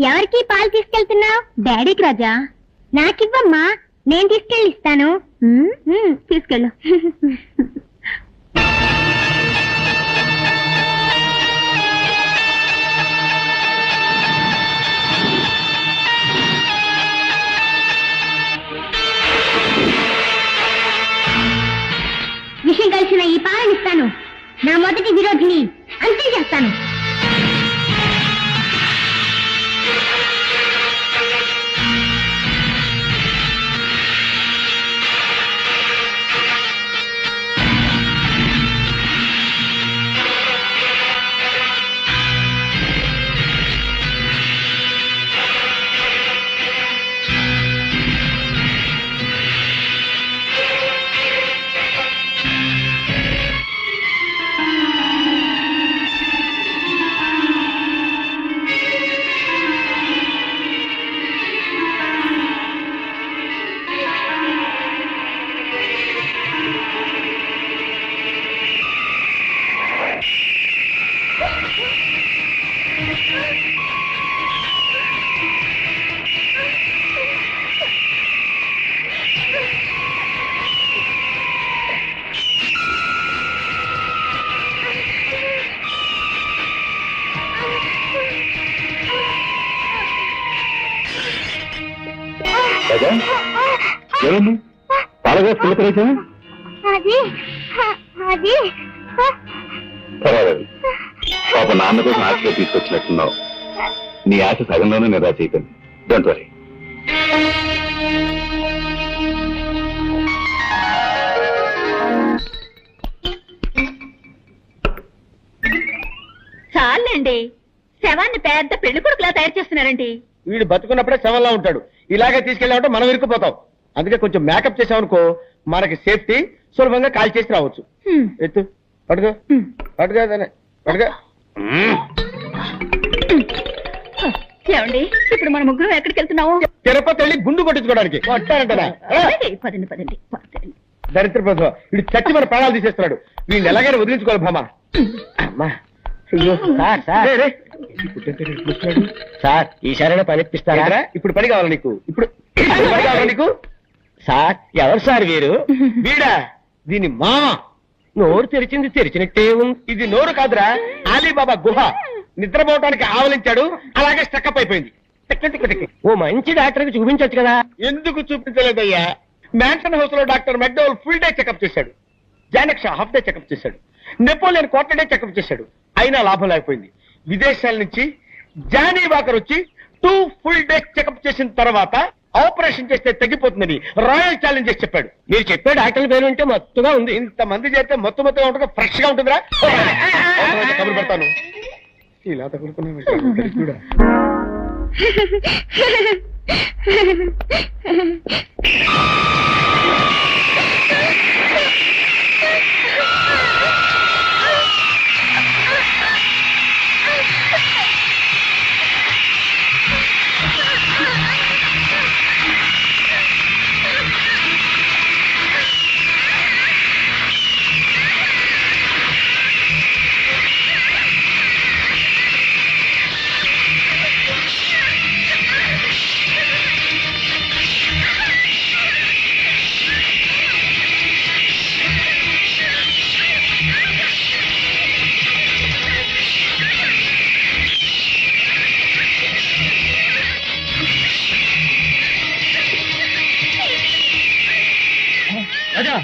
ఎవరికి పాలు తీసుకెళ్తున్నావు? డాడీకి రాజా. నాకివ్వమ్మా, నేను తీసుకెళ్ళి ఇస్తాను. తీసుకెళ్ళు. విషయం కలిసిన ఈ పాలనిస్తాను. నా మొదటి విరోధిని అంతే చేస్తాను. ఏమైంది బాగా పిల్లకరేసా అది అది పర్వాలేదు పాప నాన్న కోసం ఆశగా తీసుకొచ్చినట్టున్నావు నీ ఆశ సగంలోనే నిరాశ అయిపోయింది డోంట్ వరీ చాలండి శవాన్ని పెద్ద పెళ్లి కొడుకులా తయారు చేస్తున్నారండి. వీడు బతుకున్నప్పుడే శవంలా ఉంటాడు. ఇలాగే తీసుకెళ్ళామంటే మనం ఇరుక్కుపోతాం. అందుకే కొంచెం మేకప్ చేసామనుకో మనకి సేఫ్టీ, సులభంగా కాల్ చేసి రావచ్చు. ఎత్తు పడుకో పడుకో పడుకో. ఏమండి ఇప్పుడు మన ముగ్గురు ఎక్కడికి వెళ్తున్నావు? తిరుపతి వెళ్ళి గుండు కొట్టించుకోవడానికి. పదండి పదండి. దరిద్ర ప్రభుత్వ వీడు చచ్చి మన ప్రాణాలు తీసేస్తున్నాడు. వీడిని ఎలాగైనా వదిలించుకోవాలి భామా. అమ్మా సార్ ఈసారైనా పని ఇప్పిస్తారా? ఇప్పుడు పని కావాలి నీకు. ఇప్పుడు పని కావాలి నీకు. సార్ ఎవరు సార్ వీరు? వీడా దీని మామ. నోరు తెరిచింది తెరిచినట్టే ఉంది. ఇది నోరు కాదురా, అలీబాబా గుహ. నిద్రపోవటానికి ఆవలించాడు, అలాగే స్టక్అప్ అయిపోయింది. ఓ మంచి డాక్టర్ కి చూపించవచ్చు కదా. ఎందుకు చూపించలేదయ్యా? మ్యాన్సన్ హౌస్ లో doctor McDowell full day checkup చేశాడు. జానక్ షా హాఫ్ డే చెకప్ చేశాడు. నెపోలియన్ క్వార్టర్ డే చెకప్ చేశాడు. అయినా లాభం లేకపోయింది. విదేశాల నుంచి జానీ వాకర్ వచ్చి 2 ఫుల్ డే చెకప్ చేసిన తర్వాత ఆపరేషన్ చేస్తే తగ్గిపోతుందని రాయల్ ఛాలెంజ్ చేసి చెప్పాడు. మీరు చెప్పే డాక్టర్ పేరు అంటే మత్తుగా ఉంది. ఇంతమంది చేస్తే మొత్తుగా ఉంటుంది, ఫ్రెష్ గా ఉంటుందిరా. కబురు పెడతాను. ఇలా తగులుకున్నా రాజా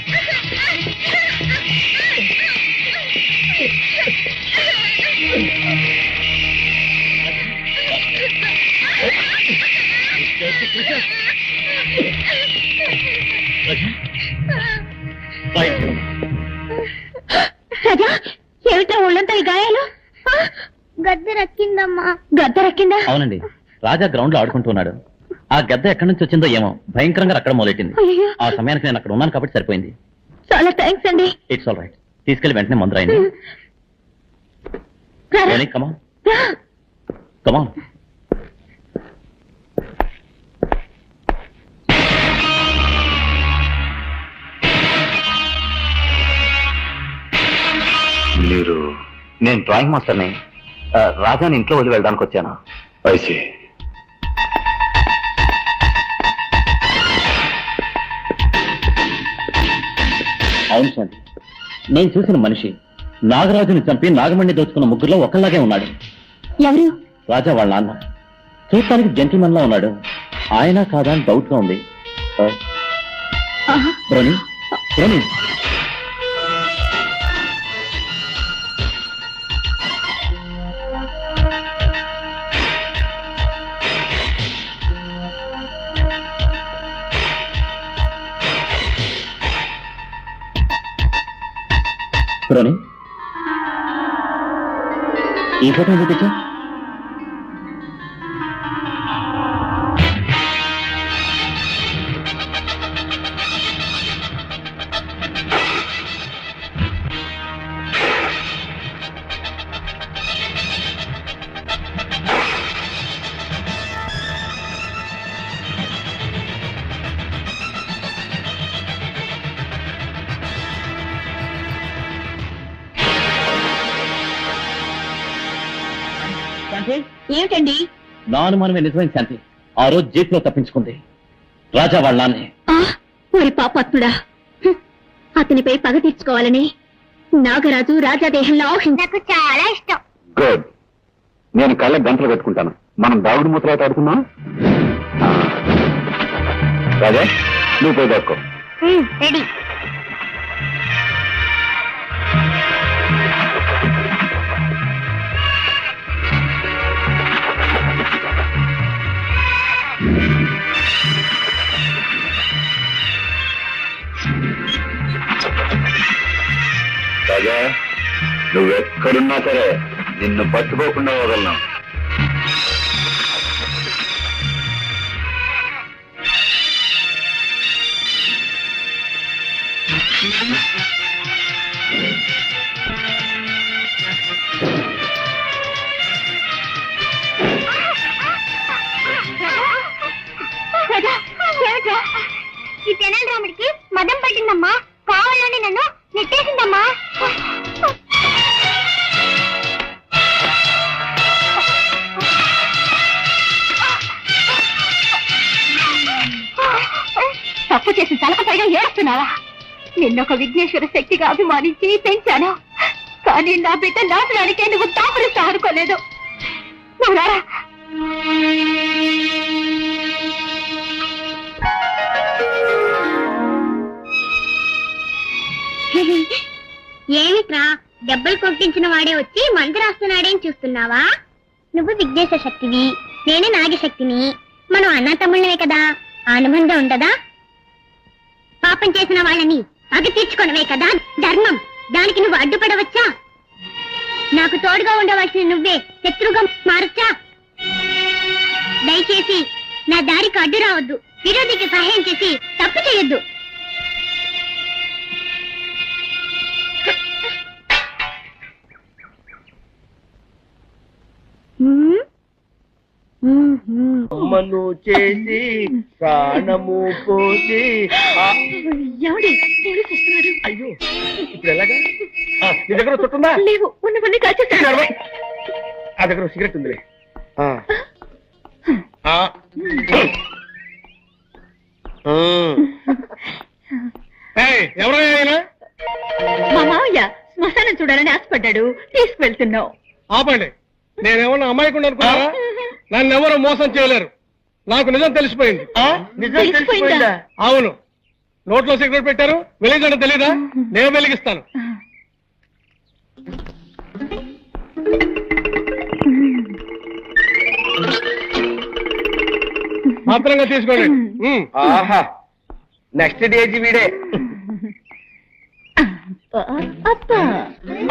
ఏమిటా ఒళ్ళంతా ఈ గాయాలు? గద్దె రక్కిందమ్మా. గద్దె రక్కిందా? అవునండి, రాజా గ్రౌండ్ లో ఆడుకుంటున్నాడు. ఆ గద్ద ఎక్కడి నుంచి వచ్చిందో ఏమో భయంకరంగా అక్కడ మొదలెట్టింది. ఆ సమయానికి నేను అక్కడ ఉన్నాను కాబట్టి సరిపోయింది. చాలా థ్యాంక్స్ అండి. It's all right. తీసుకెళ్లి వెంటనే మందు రాయండి. కమాన్ కమాన్. మీరు? నేను డ్రాయింగ్ మాస్టర్ని. రాజాని ఇంట్లో వదిలి వెళ్ళడానికి వచ్చాను. ఐసి అవును సార్, నేను చూసిన మనిషి నాగరాజుని చంపి నాగమణి దోచుకున్న ముగ్గురులో ఒకళ్ళలాగే ఉన్నాడు. ఎవరు? రాజా వాళ్ళ నాన్న. చూడటానికి జెంటిల్మన్ లా ఉన్నాడు. ఆయన కాదా అని డౌట్ గా ఉంది. బ్రోని బ్రోని బ్రోని ఈ ఫోటో ఎందుకు తెచ్చా? ఏమిటండి? నా అనుమానమే నిజమైన శాంతి. ఆ రోజు జీప్ లో తప్పించుకుంది రాజా వాళ్ళ నాన్నే. ఓరి పాపాత్ముడా, అతనిపై పగ తీర్చుకోవాలని నాగరాజు రాజా దేహంలో నాకు చాలా ఇష్టం. గుడ్. నేను కళ్ళ గంటలు పెట్టుకుంటాను. మనం దాగుడు మూతలు ఆడుకుందాం. రాజా నువ్వు పోయి దొక్కో. రెడీ. రాజా నువ్వెక్కడున్నా సరే నిన్ను పట్టుకోకుండా వదలను. ఈ తెనాలి రాముడికి మదం పట్టిందమ్మా, కావాలని నన్ను నెట్టేసిందమ్మా. తప్పు చేసి తలకపైగా ఏడుస్తున్నావా? నిన్నొక విఘ్నేశ్వర శక్తిగా అభిమానించి పెంచాను, కానీ నా బిడ్డ నాశనానికే నువ్వు తాపరిస్తా అనుకోలేదు. నువ్వు రారా. ఏమిట్రా దెబ్బలు కొట్టించిన వాడే వచ్చి మంది రాస్తున్నాడేం చూస్తున్నావా? నువ్వు విఘ్నేశ్వర శక్తివి, నేనే నాగశక్తిని, మనం అన్న తమ్ముళ్ళమే కదా, అనుబంధం ఉండదా? పాపం చేసిన వాళ్ళని అగి తీర్చుకోవడమే కదా ధర్మం, దానికి నువ్వు అడ్డుపడవచ్చా? నాకు తోడుగా ఉండవలసిన నువ్వే శత్రువుగా మారచ్చా? దయచేసి నా దారికి అడ్డు రావద్దు, విరోధికి సహాయం చేసి తప్పు చేయొద్దు. అమ్మను చేసి ప్రాణము పోసి అయ్యో ఇప్పుడు ఎలాగా? నీ దగ్గర చుట్టుందా? లేవు, ఉన్నవన్నీ కాల్చేస్తాను. ఆ దగ్గర సిగరెట్ ఉందిలే. ఎవరైనా మా మావయ్య శ్మశానం చూడాలని ఆశపడ్డాడు, తీసుకువెళ్తున్నావు. ఆపండి, నేనేమన్నా అమ్మాయికుండా అనుకున్నారా? నన్ను ఎవరు మోసం చేయలేరు, నాకు నిజం తెలిసిపోయింది. తెలిసిపోయిందా? అవును, నోట్లో సిగరెట్ పెట్టారు, వెలిగించడం తెలీదా? నేను వెలిగిస్తాను. మాత్రంగా తీసుకోండి. ఆహా, నెక్స్ట్ డేజీ వీడే.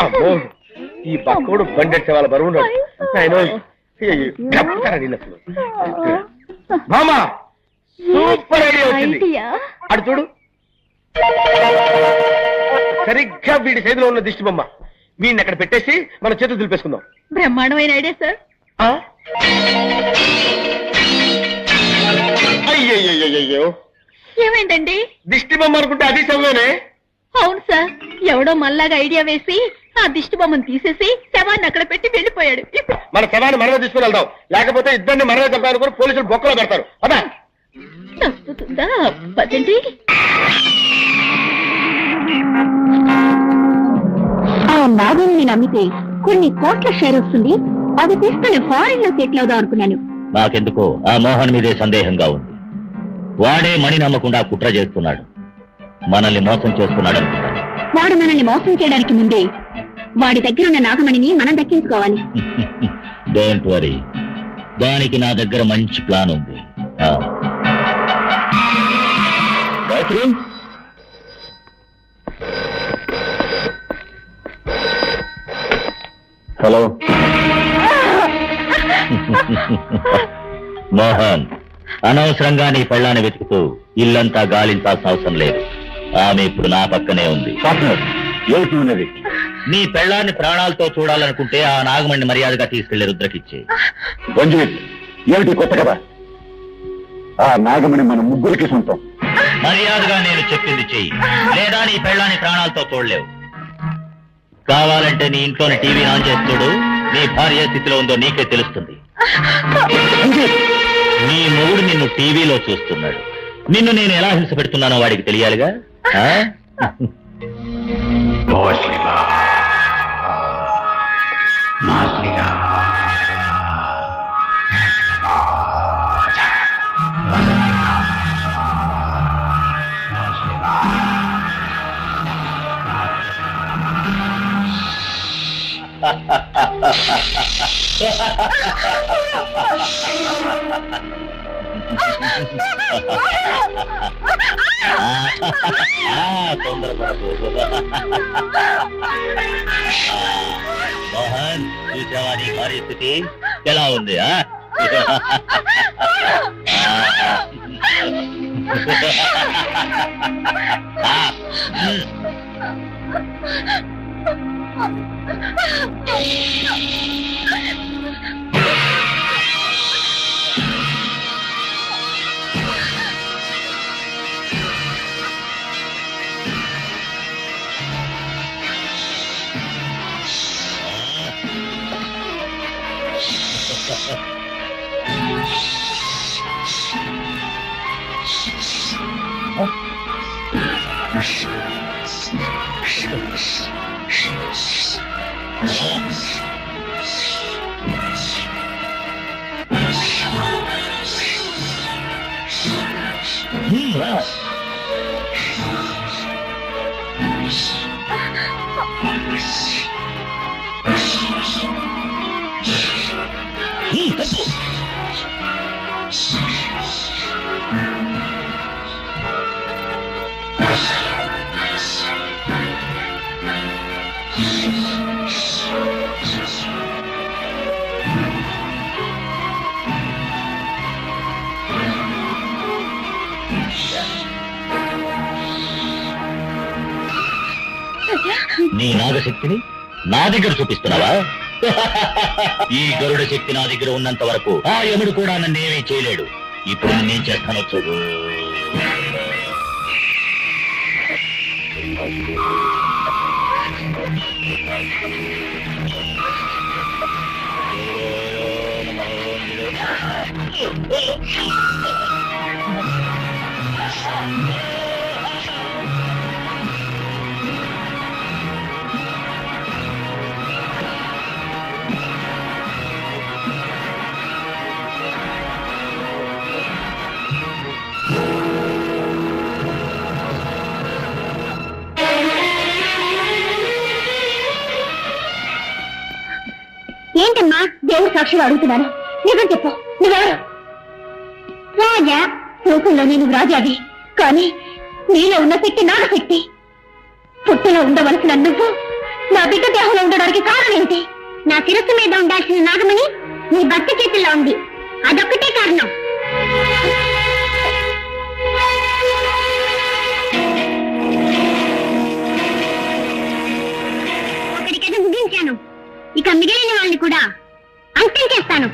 అమ్మో, ఈ బక్కోడు బండెట్టే వాళ్ళ బరువున్నాడు. మామా సూపర్ ఐడియా వచ్చింది. అటు చూడు, సరిగ్గా వీడి సైజులో ఉన్న దిష్టి బొమ్మ. వీడిని అక్కడ పెట్టేసి మన చేతులు దులిపేసుకుందాం. బ్రహ్మాండమైన ఐడియా సార్. అయ్యయ్యో, ఏమైందండి? దిష్టి బొమ్మ అనుకుంటే అది శవమేనే. అవును సార్, ఎవడో మళ్ళాగా ఐడియా వేసి ఆ దిష్టి బొమ్మను తీసేసి శవాన్ని అక్కడ పెట్టి వెళ్ళిపోయాడు. మన శవాన్ని మనమే తీసుకుని వెళ్దాం, లేకపోతే ఇద్దరిని మనమే చంపాలనుకుని పోలీసులు బొక్కలో పెడతారు. అదా తప్పుతుందా? పదండి. ఆ నాగుని నమ్మితే కొన్ని కోట్ల షేర్ వస్తుంది, అది తీసుకుని ఫారిన్ లో సెటిల్ అవుదాం అనుకున్నాను. నాకెందుకో ఆ మోహన్ మీదే సందేహంగా ఉంది. వాడే మణి నమ్మకుండా కుట్ర చేస్తున్నాడు, మనల్ని మోసం చేస్తున్నాడు అనుకున్నాడు. వాడు మనల్ని మోసం చేయడానికి ముందే వాడి దగ్గర ఉన్న నాగమణిని మనం దక్కించుకోవాలి. డోంట్ వరీ, దానికి నా దగ్గర మంచి ప్లాన్ ఉంది. హలో మోహన్, అనవసరంగా నీ పెళ్ళాన్ని వెతుకుతూ ఇల్లంతా గాలించాల్సిన అవసరం లేదు. ఆమె ఇప్పుడు నా పక్కనే ఉంది. ఏమిటి? నీ పెళ్ళాన్ని ప్రాణాలతో చూడాలనుకుంటే ఆ నాగమణ్ణి మర్యాదగా తీసుకెళ్లి రుద్రకిచ్చే. ఏమిటి కొత్త కదా? ఆ నాగమణి మన ముగ్గురికి సొంతం. మర్యాదగా నేను చెప్పింది చెయ్యి, లేదా నీ పెళ్ళాన్ని ప్రాణాలతో చూడలేవు. కావాలంటే నీ ఇంట్లోని టీవీ ఆన్ చేస్తుడు, నీ భార్య స్థితిలో ఉందో నీకే తెలుస్తుంది. నీ మొగుడు నిన్ను టీవీలో చూస్తున్నాడు, నిన్ను నేను ఎలా హింస పెడుతున్నానో వాడికి తెలియాలిగా. తొందరపడకు. మోహన్, చూసావా నీ పరిస్థితి ఎలా ఉంది? నీ నాగశక్తిని నా దగ్గర చూపిస్తున్నావా? ఈ గరుడ శక్తి నా దగ్గర ఉన్నంత వరకు ఆ యముడు కూడా నన్నేమీ చేయలేడు. ఇప్పుడు నేనేం చేస్తానో చూడు. ఏంటమ్మా దేవుడు సాక్షిగా అడుగుతున్నాను, నిజం చెప్పు, నువ్వెవరు? రాజా, లోకంలోనే నువ్వు రాజావి, కానీ నీలో ఉన్న శక్తి నాగశక్తి. పుట్టిలో ఉండవలసిన నువ్వు నా బిడ్డ దేహంలో ఉండడానికి కారణం ఏంటి? నా శిరస్సు మీద ఉండాల్సిన నాగమణి నీ భర్త చేతుల్లో ఉంది, అదొక్కటే కారణం. ఒకటికైతే ముగించాను, ఇక మిగిలిన వాళ్ళని కూడా అంతం చేస్తాను.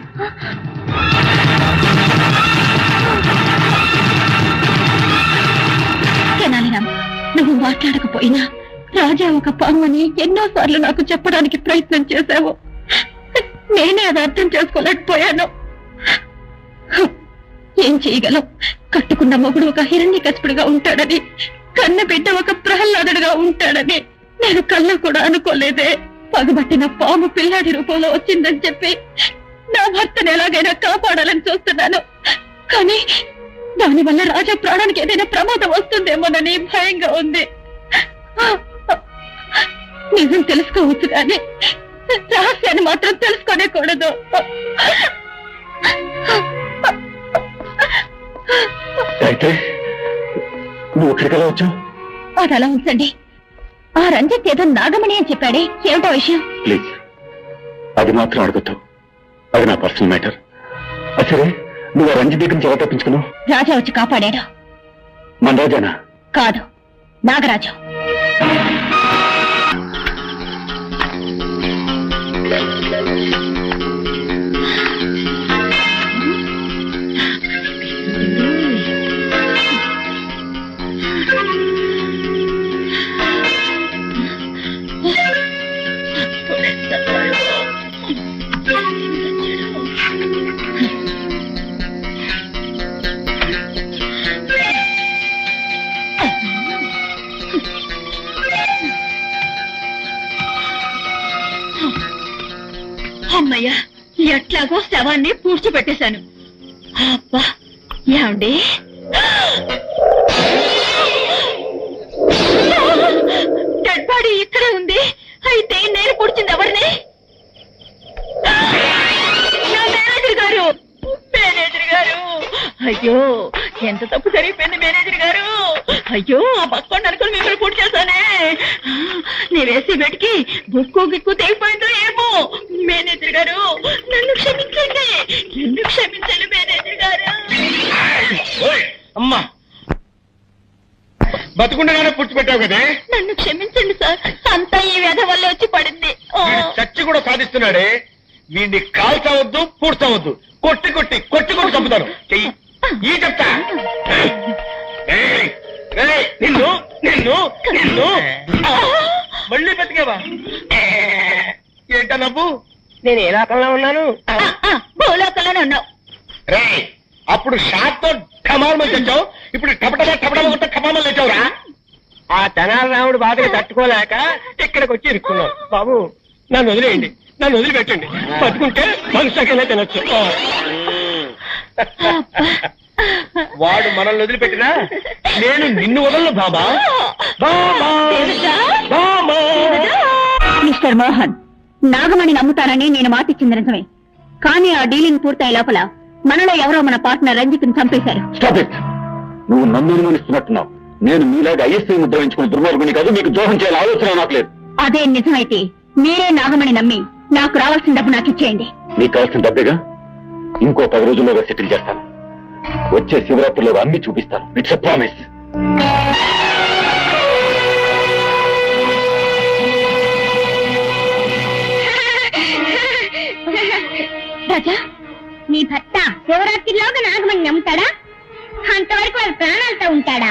నువ్వు మాట్లాడకపోయినా రాజా ఒక పాము అని ఎన్నోసార్లు నాకు చెప్పడానికి ప్రయత్నం చేశావు. నేనే అది అర్థం చేసుకోలేకపోయాను. ఏం చేయగలం? కట్టుకున్న మొగుడు ఒక హిరణ్యకశిపుడిగా ఉంటాడని, కన్న బిడ్డ ఒక ప్రహ్లాదుడిగా ఉంటాడని నేను కళ్ళ కూడా అనుకోలేదే. పగబట్టిన పాము పిల్లాడి రూపంలో వచ్చిందని చెప్పి నా భర్తను ఎలాగైనా కాపాడాలని చూస్తున్నాను, కానీ దానివల్ల రాజా ప్రాణానికి ఏదైనా ప్రమాదం వస్తుందేమోనని భయంగా ఉంది. నిజం తెలుసుకోవచ్చు కానీ రహస్యాన్ని మాత్రం తెలుసుకోనేకూడదు. నువ్వు ఎక్కడికలా వచ్చావు? అది అలా ఉంచండి. ఆ రంజిత్ ఏదో నాగమణి అని చెప్పాడే, ఏమిటో విషయం? ప్లీజ్ అది మాత్రం అడగొద్దు, అది నా పర్సనల్ మ్యాటర్. సరే, నువ్వు ఆ రంజిత్ దగ్గర నుంచి ఎలా తప్పించుకున్నావు? రాజా వచ్చి కాపాడాడు. మన రాజానా? కాదు, నాగరాజు. అమ్మయ్యా, ఎట్లాగో శవాన్ని పూడ్చిపెట్టేశాను. అబ్బా, ఏమండి డెడ్ బాడీ ఇక్కడే ఉంది. అయితే నేను పూడ్చింది ఎవరిని? అయ్యో ఎంత తప్పు జరిగిపోయింది మేనేజర్ గారు. అయ్యో ఆ పక్కన అనుకుని మిమ్మల్ని పూర్తి చేశానే. నేను వేసి బెట్కి బుక్కు గిక్కు తెగిపోయిందో ఏమో. మేనేజర్ గారు నన్ను క్షమించండి, నన్ను క్షమించండి మేనేజర్ గారు. అమ్మా బతుకుండగానే పుచ్చిపెట్టావు కదే. నన్ను క్షమించండి సార్, అంతా ఈ వ్యధ వల్ల వచ్చి పడింది. చచ్చి కూడా సాధిస్తున్నాడే. వీడిని కాల్చవద్దు, పూడ్చవద్దు, కొట్టి కొట్టి కొట్టి కొట్టి చంపుతాను. చెయ్యి ఈ చెప్తా. నిన్ను నిన్ను నిన్ను మళ్ళీ బతికేవా? ఏంటా నవ్వు? నేను ఏ లోకంలో ఉన్నాను? భూలోకంలోనే ఉన్నావు. రే అప్పుడు షాట్ తో ఠమాల్మని తెచ్చావు, ఇప్పుడు టపటమా టపటమా కొట్ట ఠమామని తెచ్చావురా. ఆ తెనాలి రాముడు బాధగా తట్టుకోలేక ఇక్కడికి వచ్చి ఇరుక్కున్నావు. బాబు నన్ను వదిలేయండి, నన్ను వదిలిపెట్టండి. బతుకుంటే మనుషులకైనా తినొచ్చు. వాడు మనల్ని వదిలిపెట్టినా నేను నిన్ను వదలను బాబా. మిస్టర్ మోహన్, నాగమణి నమ్ముతానని నేను మాటిచ్చింది నిజమే, కానీ ఆ డీలింగ్ పూర్తయ్యే లోపల మనలో ఎవరో మన పార్ట్నర్ రంజిత్ని చంపేశారు. Stop it. నువ్వు నన్ను అనుమానిస్తున్నట్టున్నావు. నేను మీలాగా ఐఎస్ఐ ముద్ర వేయించుకున్న దుర్మార్గుని కాదు. మీకు ద్రోహం చేయాలని ఆలోచన నాకు లేదు. అదే నిజమైతే మీరే నాగమణి నమ్మి నాకు రావాల్సిన డబ్బు నాకు ఇచ్చేయండి. నీకు కావాల్సిన డబ్బేగా, ఇంకో 10 రోజుల్లోగా సెటిల్ చేస్తాను. వచ్చే శివరాత్రిలో అన్ని చూపిస్తాను. It's a promise. రాజా, నీ భర్త శివరాత్రిలోగా నాగమణి నమ్ముతాడా? అంతవరకు వాడు ప్రాణాలతో ఉంటాడా?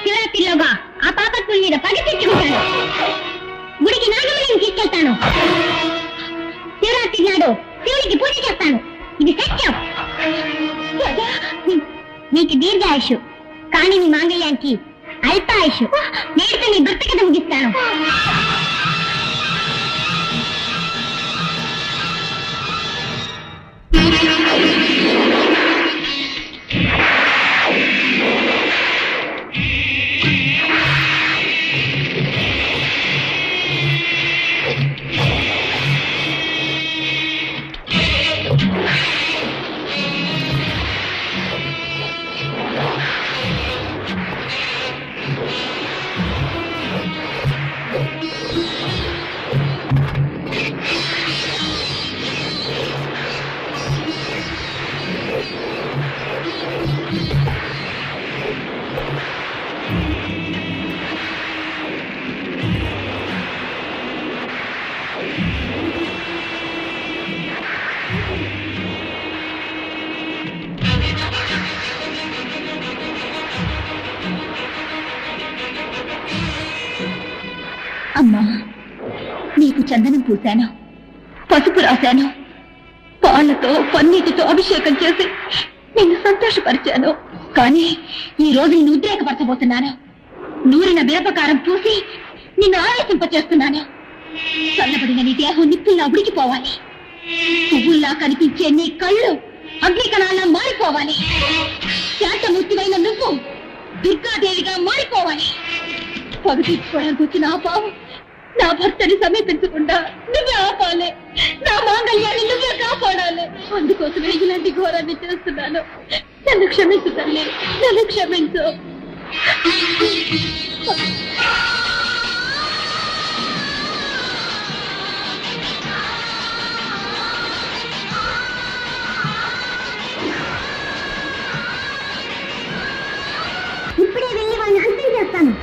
శివరాత్రిలోగా ఆ పాపత్తుల మీద పగ తెచ్చుకుంటాను. గుడికి నాగమణిని తీసుకెళ్తాను. శివరాత్రి నాడు శివుడికి పూజ చేస్తాను. ఇది సత్యం. రాజా, నీకు దీర్ఘాయుషు, కానీ నీ మాంగళ్యానికి అల్పాయుషు. నేటితో నీ భర్త కథ ముగిస్తాను. అమ్మా, నీకు చందనం పూశాను, పసుపు రాశాను, పాలతో పన్నీటితో అభిషేకం చేసి నిన్ను సంతోషపరిచాను. కానీ ఈ రోజు నిన్ను ఉద్రేకపరచబోతున్నాను. నూరిన వేపకారం పూసి నిన్ను ఆవేశింపచేస్తున్నాను. చల్లబడిన నీ దేహం నిప్పుల్లా ఉడికిపోవాలి. పువ్వుల్లా కనిపించే నీ కళ్ళు అగ్నికణాల్లా మారిపోవాలి. శాంతమూర్తివైన నువ్వు దుర్గాదేవిగా మారిపోవాలి. పగటించుకోవడానికి వచ్చిన ఆ పాము నా భర్తని సమీపించకుండా నువ్వే ఆపాలి. నా మాంగళ్యాన్ని నువ్వే కాపాడాలి. అందుకోసమే ఇలాంటి ఘోరాన్ని చేస్తున్నాను. నన్ను క్షమించు తల్లి, నన్ను క్షమించు. ఇప్పుడే వెళ్ళి వాళ్ళని అంతం చేస్తాను.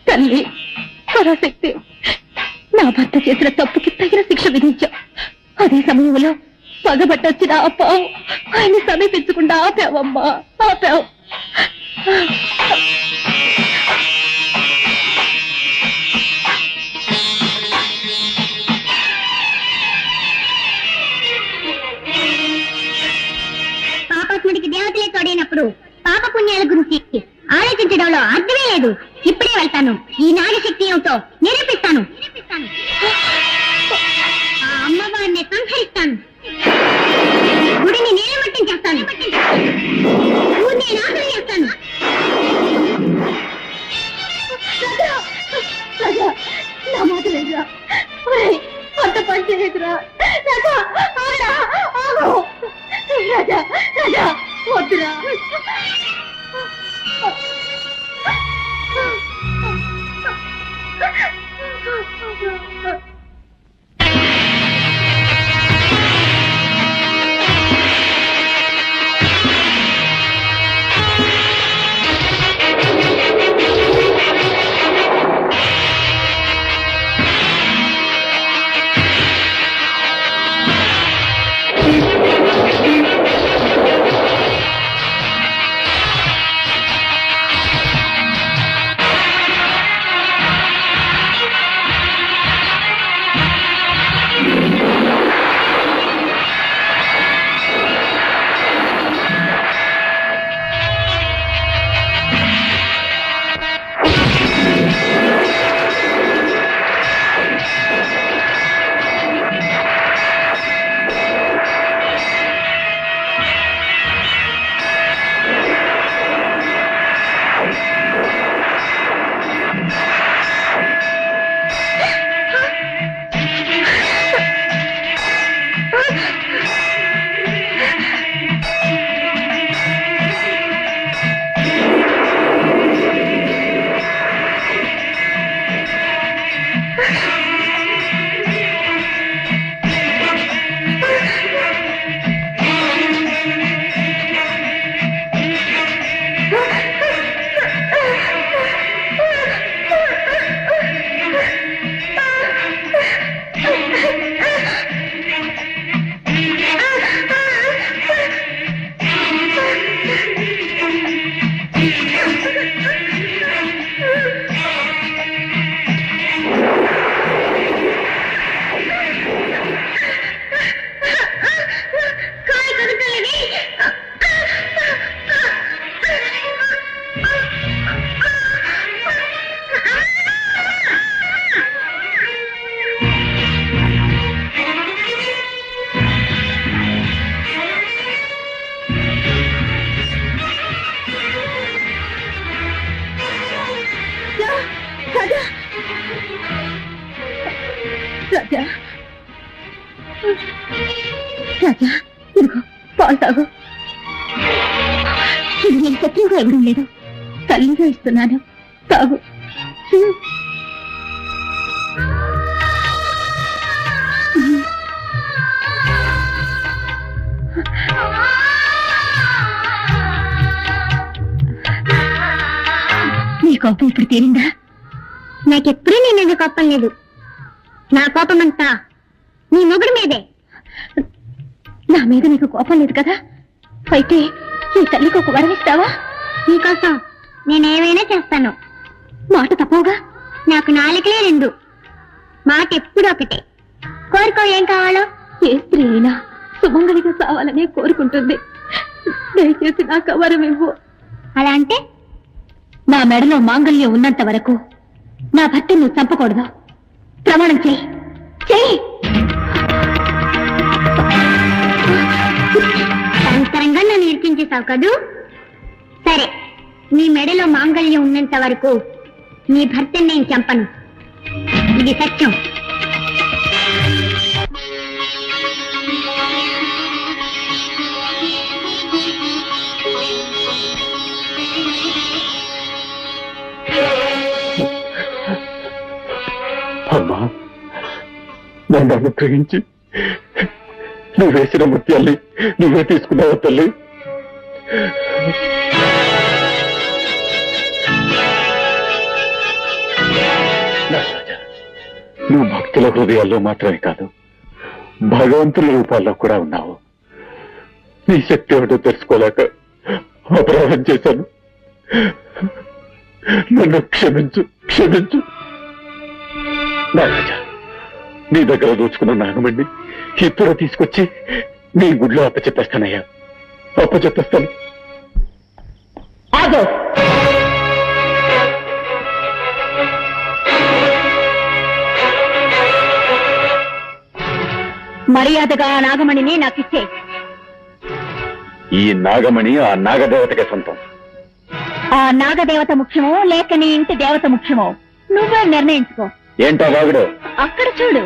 తల్లి పరాశక్తి, నా భర్త చేసిన తప్పుకి తగిన శిక్ష విధించా. అదే సమయంలో పగబట్టొచ్చిన ఆ పావు ఆయన్ని సమీపించకుండా ఆపావమ్మా, ఆపావు. పాపాత్ముడికి దేవతలే తోడైనప్పుడు పాప పుణ్యాల గురించి ఆలోచించడంలో అర్థమే లేదు. ఇప్పుడే వెళ్తాను, ఈ నాగశక్తి ఏమిటో నిరూపిస్తాను. ఆ అమ్మవారిని సంహరిస్తాను, గుడిని నీలమట్టం చేస్తాను, ఊరిని నాశనం చేస్తాను. నా మాట లేదురా, అంత పని చేయదురా రాజా, రాజా రాజా వద్దురా. రాజా రాజా, ఇదిగో పాలు తాగు. ఇది నేను శత్రువుగా ఇవ్వడం లేదు, తల్లిగా ఇస్తున్నాను, తాగు. ఇప్పుడు తీరిందా? నాకెప్పుడూ నీ మీద కోపం లేదు. నా కోపం అంతా నీ మొగుడి మీదే. నా మీద నీకు కోపం లేదు కదా? అయితే ఈ తల్లికి ఒక వరం ఇస్తావా? నీకోసం నేనేమైనా చేస్తాను. మాట తప్పవుగా? నాకు నాలుకలే రెండు, మాట ఎప్పుడు ఒకటే. కోరుకో, ఏం కావాలో. ఏ స్త్రీ అయినా సుమంగళిగా కావాలని కోరుకుంటుంది. దయచేసి నాకు వరం ఇవ్వు. అలా అంటే నా మెడలో మాంగళ్యం ఉన్నంత వరకు నా భర్తను నువ్వు చంపకూడదు. ప్రమాణం చెయ్యి. చెయ్యి. సంతరంగా నన్ను ఇరికించేశావు కదూ? సరే, నీ మెడలో మాంగళ్యం ఉన్నంత వరకు నీ భర్తను నేను చంపను. ఇది సత్యం. అమ్మా, నన్ను అనుగ్రహించి నువ్వు వేసిన ముత్యాల్ని నువ్వే తీసుకున్నావు తల్లి. నువ్వు భక్తుల హృదయాల్లో మాత్రమే కాదు, భగవంతుల రూపాల్లో కూడా ఉన్నావు. నీ శక్తి ఏమిటో తెలుసుకోలేక అపరాధం చేశాను. నన్ను క్షమించు, క్షమించు. నారాజా, నీ దగ్గర దోచుకున్న నాగమణ్ణి ఇప్పుడు తీసుకొచ్చి నీ గుడిలో అప్పచెప్పేస్తానయ్యా, అప్పచెప్పేస్తాను. ఆగో. మర్యాదగా ఆ నాగమణిని నాకిచ్చే. ఈ నాగమణి ఆ నాగదేవతకే సొంతం. ఆ నాగదేవత ముఖ్యమో లేక నీ ఇంటి దేవత ముఖ్యమో నువ్వే నిర్ణయించుకో. ఏంటా వాగుడు? అక్కడ చూడు.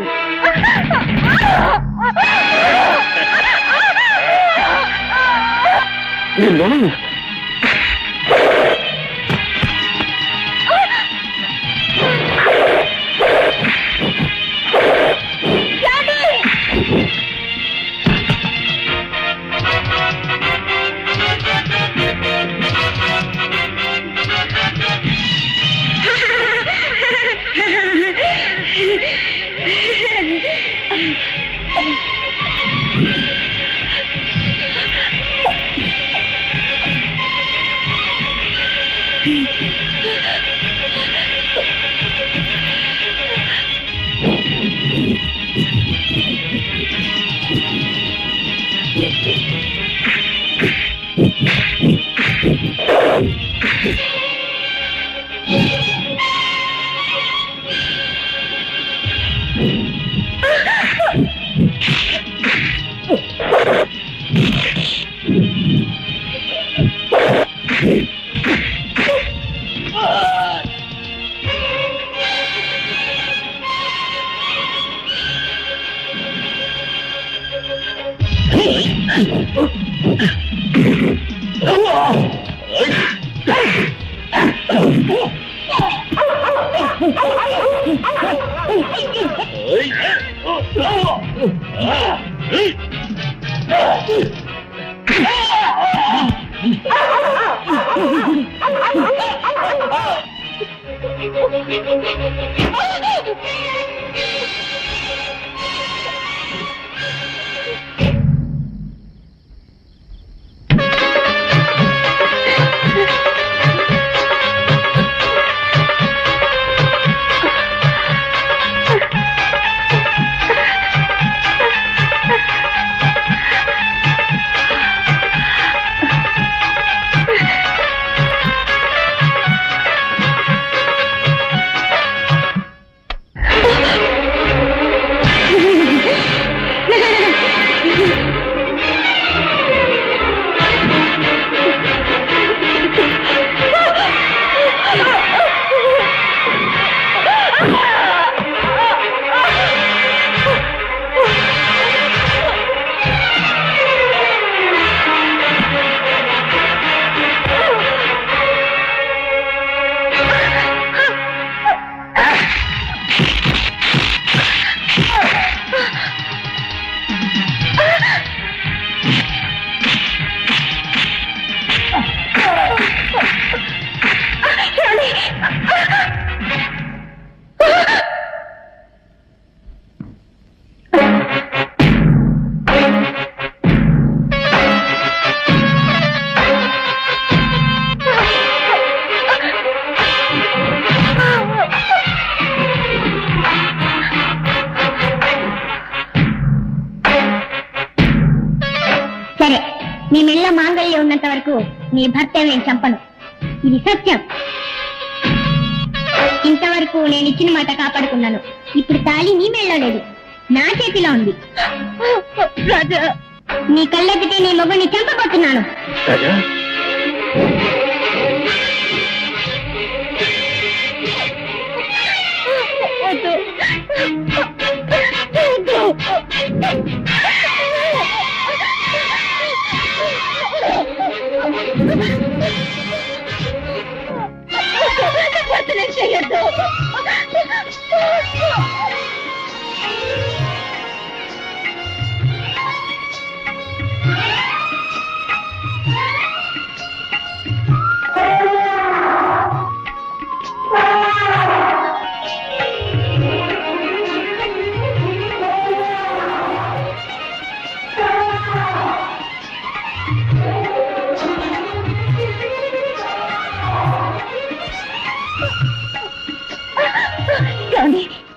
నీ మెళ్ళ మాంగళ్యం ఉన్నంత వరకు నీ భర్త నేను చంపను. ఇది సత్యం. ఇంతవరకు నేను ఇచ్చిన మాట కాపాడుకున్నాను. ఇప్పుడు తాళి నీ మెళ్ళ లేదు, నా చేతిలో ఉంది. రాజా, నీ కళ్ళెత్తితే నీ మొగుడిని చంపబోతున్నాను. చేయొద్దు.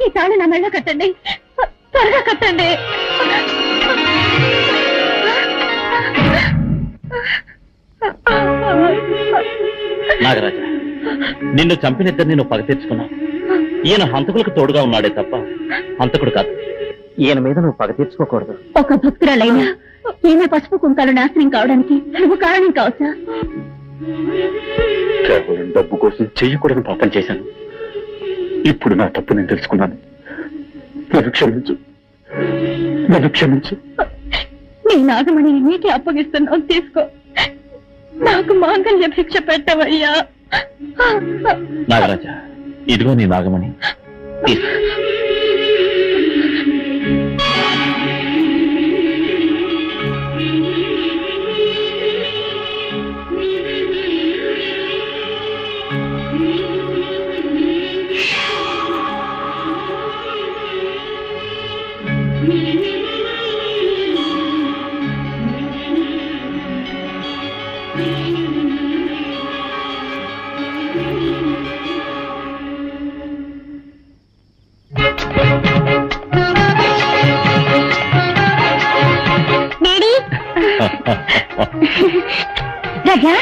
ఈ తాళి నా మెళ్ళ కట్టండి, త్వరగా కట్టండి. నాగరాజ, నిన్ను చంపినిద్దరిని నువ్వు పగ తీర్చుకున్నావు. ఈయన హంతకులకు తోడుగా ఉన్నాడే తప్ప హంతకుడు కాదు. ఈయన మీద నువ్వు పగ తీర్చుకోకూడదు. ఒక భక్తురాలైనా ఏమే పసుపు కుంకాలు నాశనం కావడానికి నువ్వు కారణం కావచ్చా? కేవలం డబ్బు కోసం చెయ్యకూడని పాపం చేశాను. ఇప్పుడు నా తప్పు నేను తెలుసుకున్నాను. నన్ను క్షమించు, నన్ను క్షమించు. నీ నాగమణి నీకే అప్పగిస్తున్నావు, తీసుకో. నాకు మాంగళ్య భిక్ష పెట్టవయ్యా. నాగరాజ, ఇదిగో నీ నాగమణి. రాజా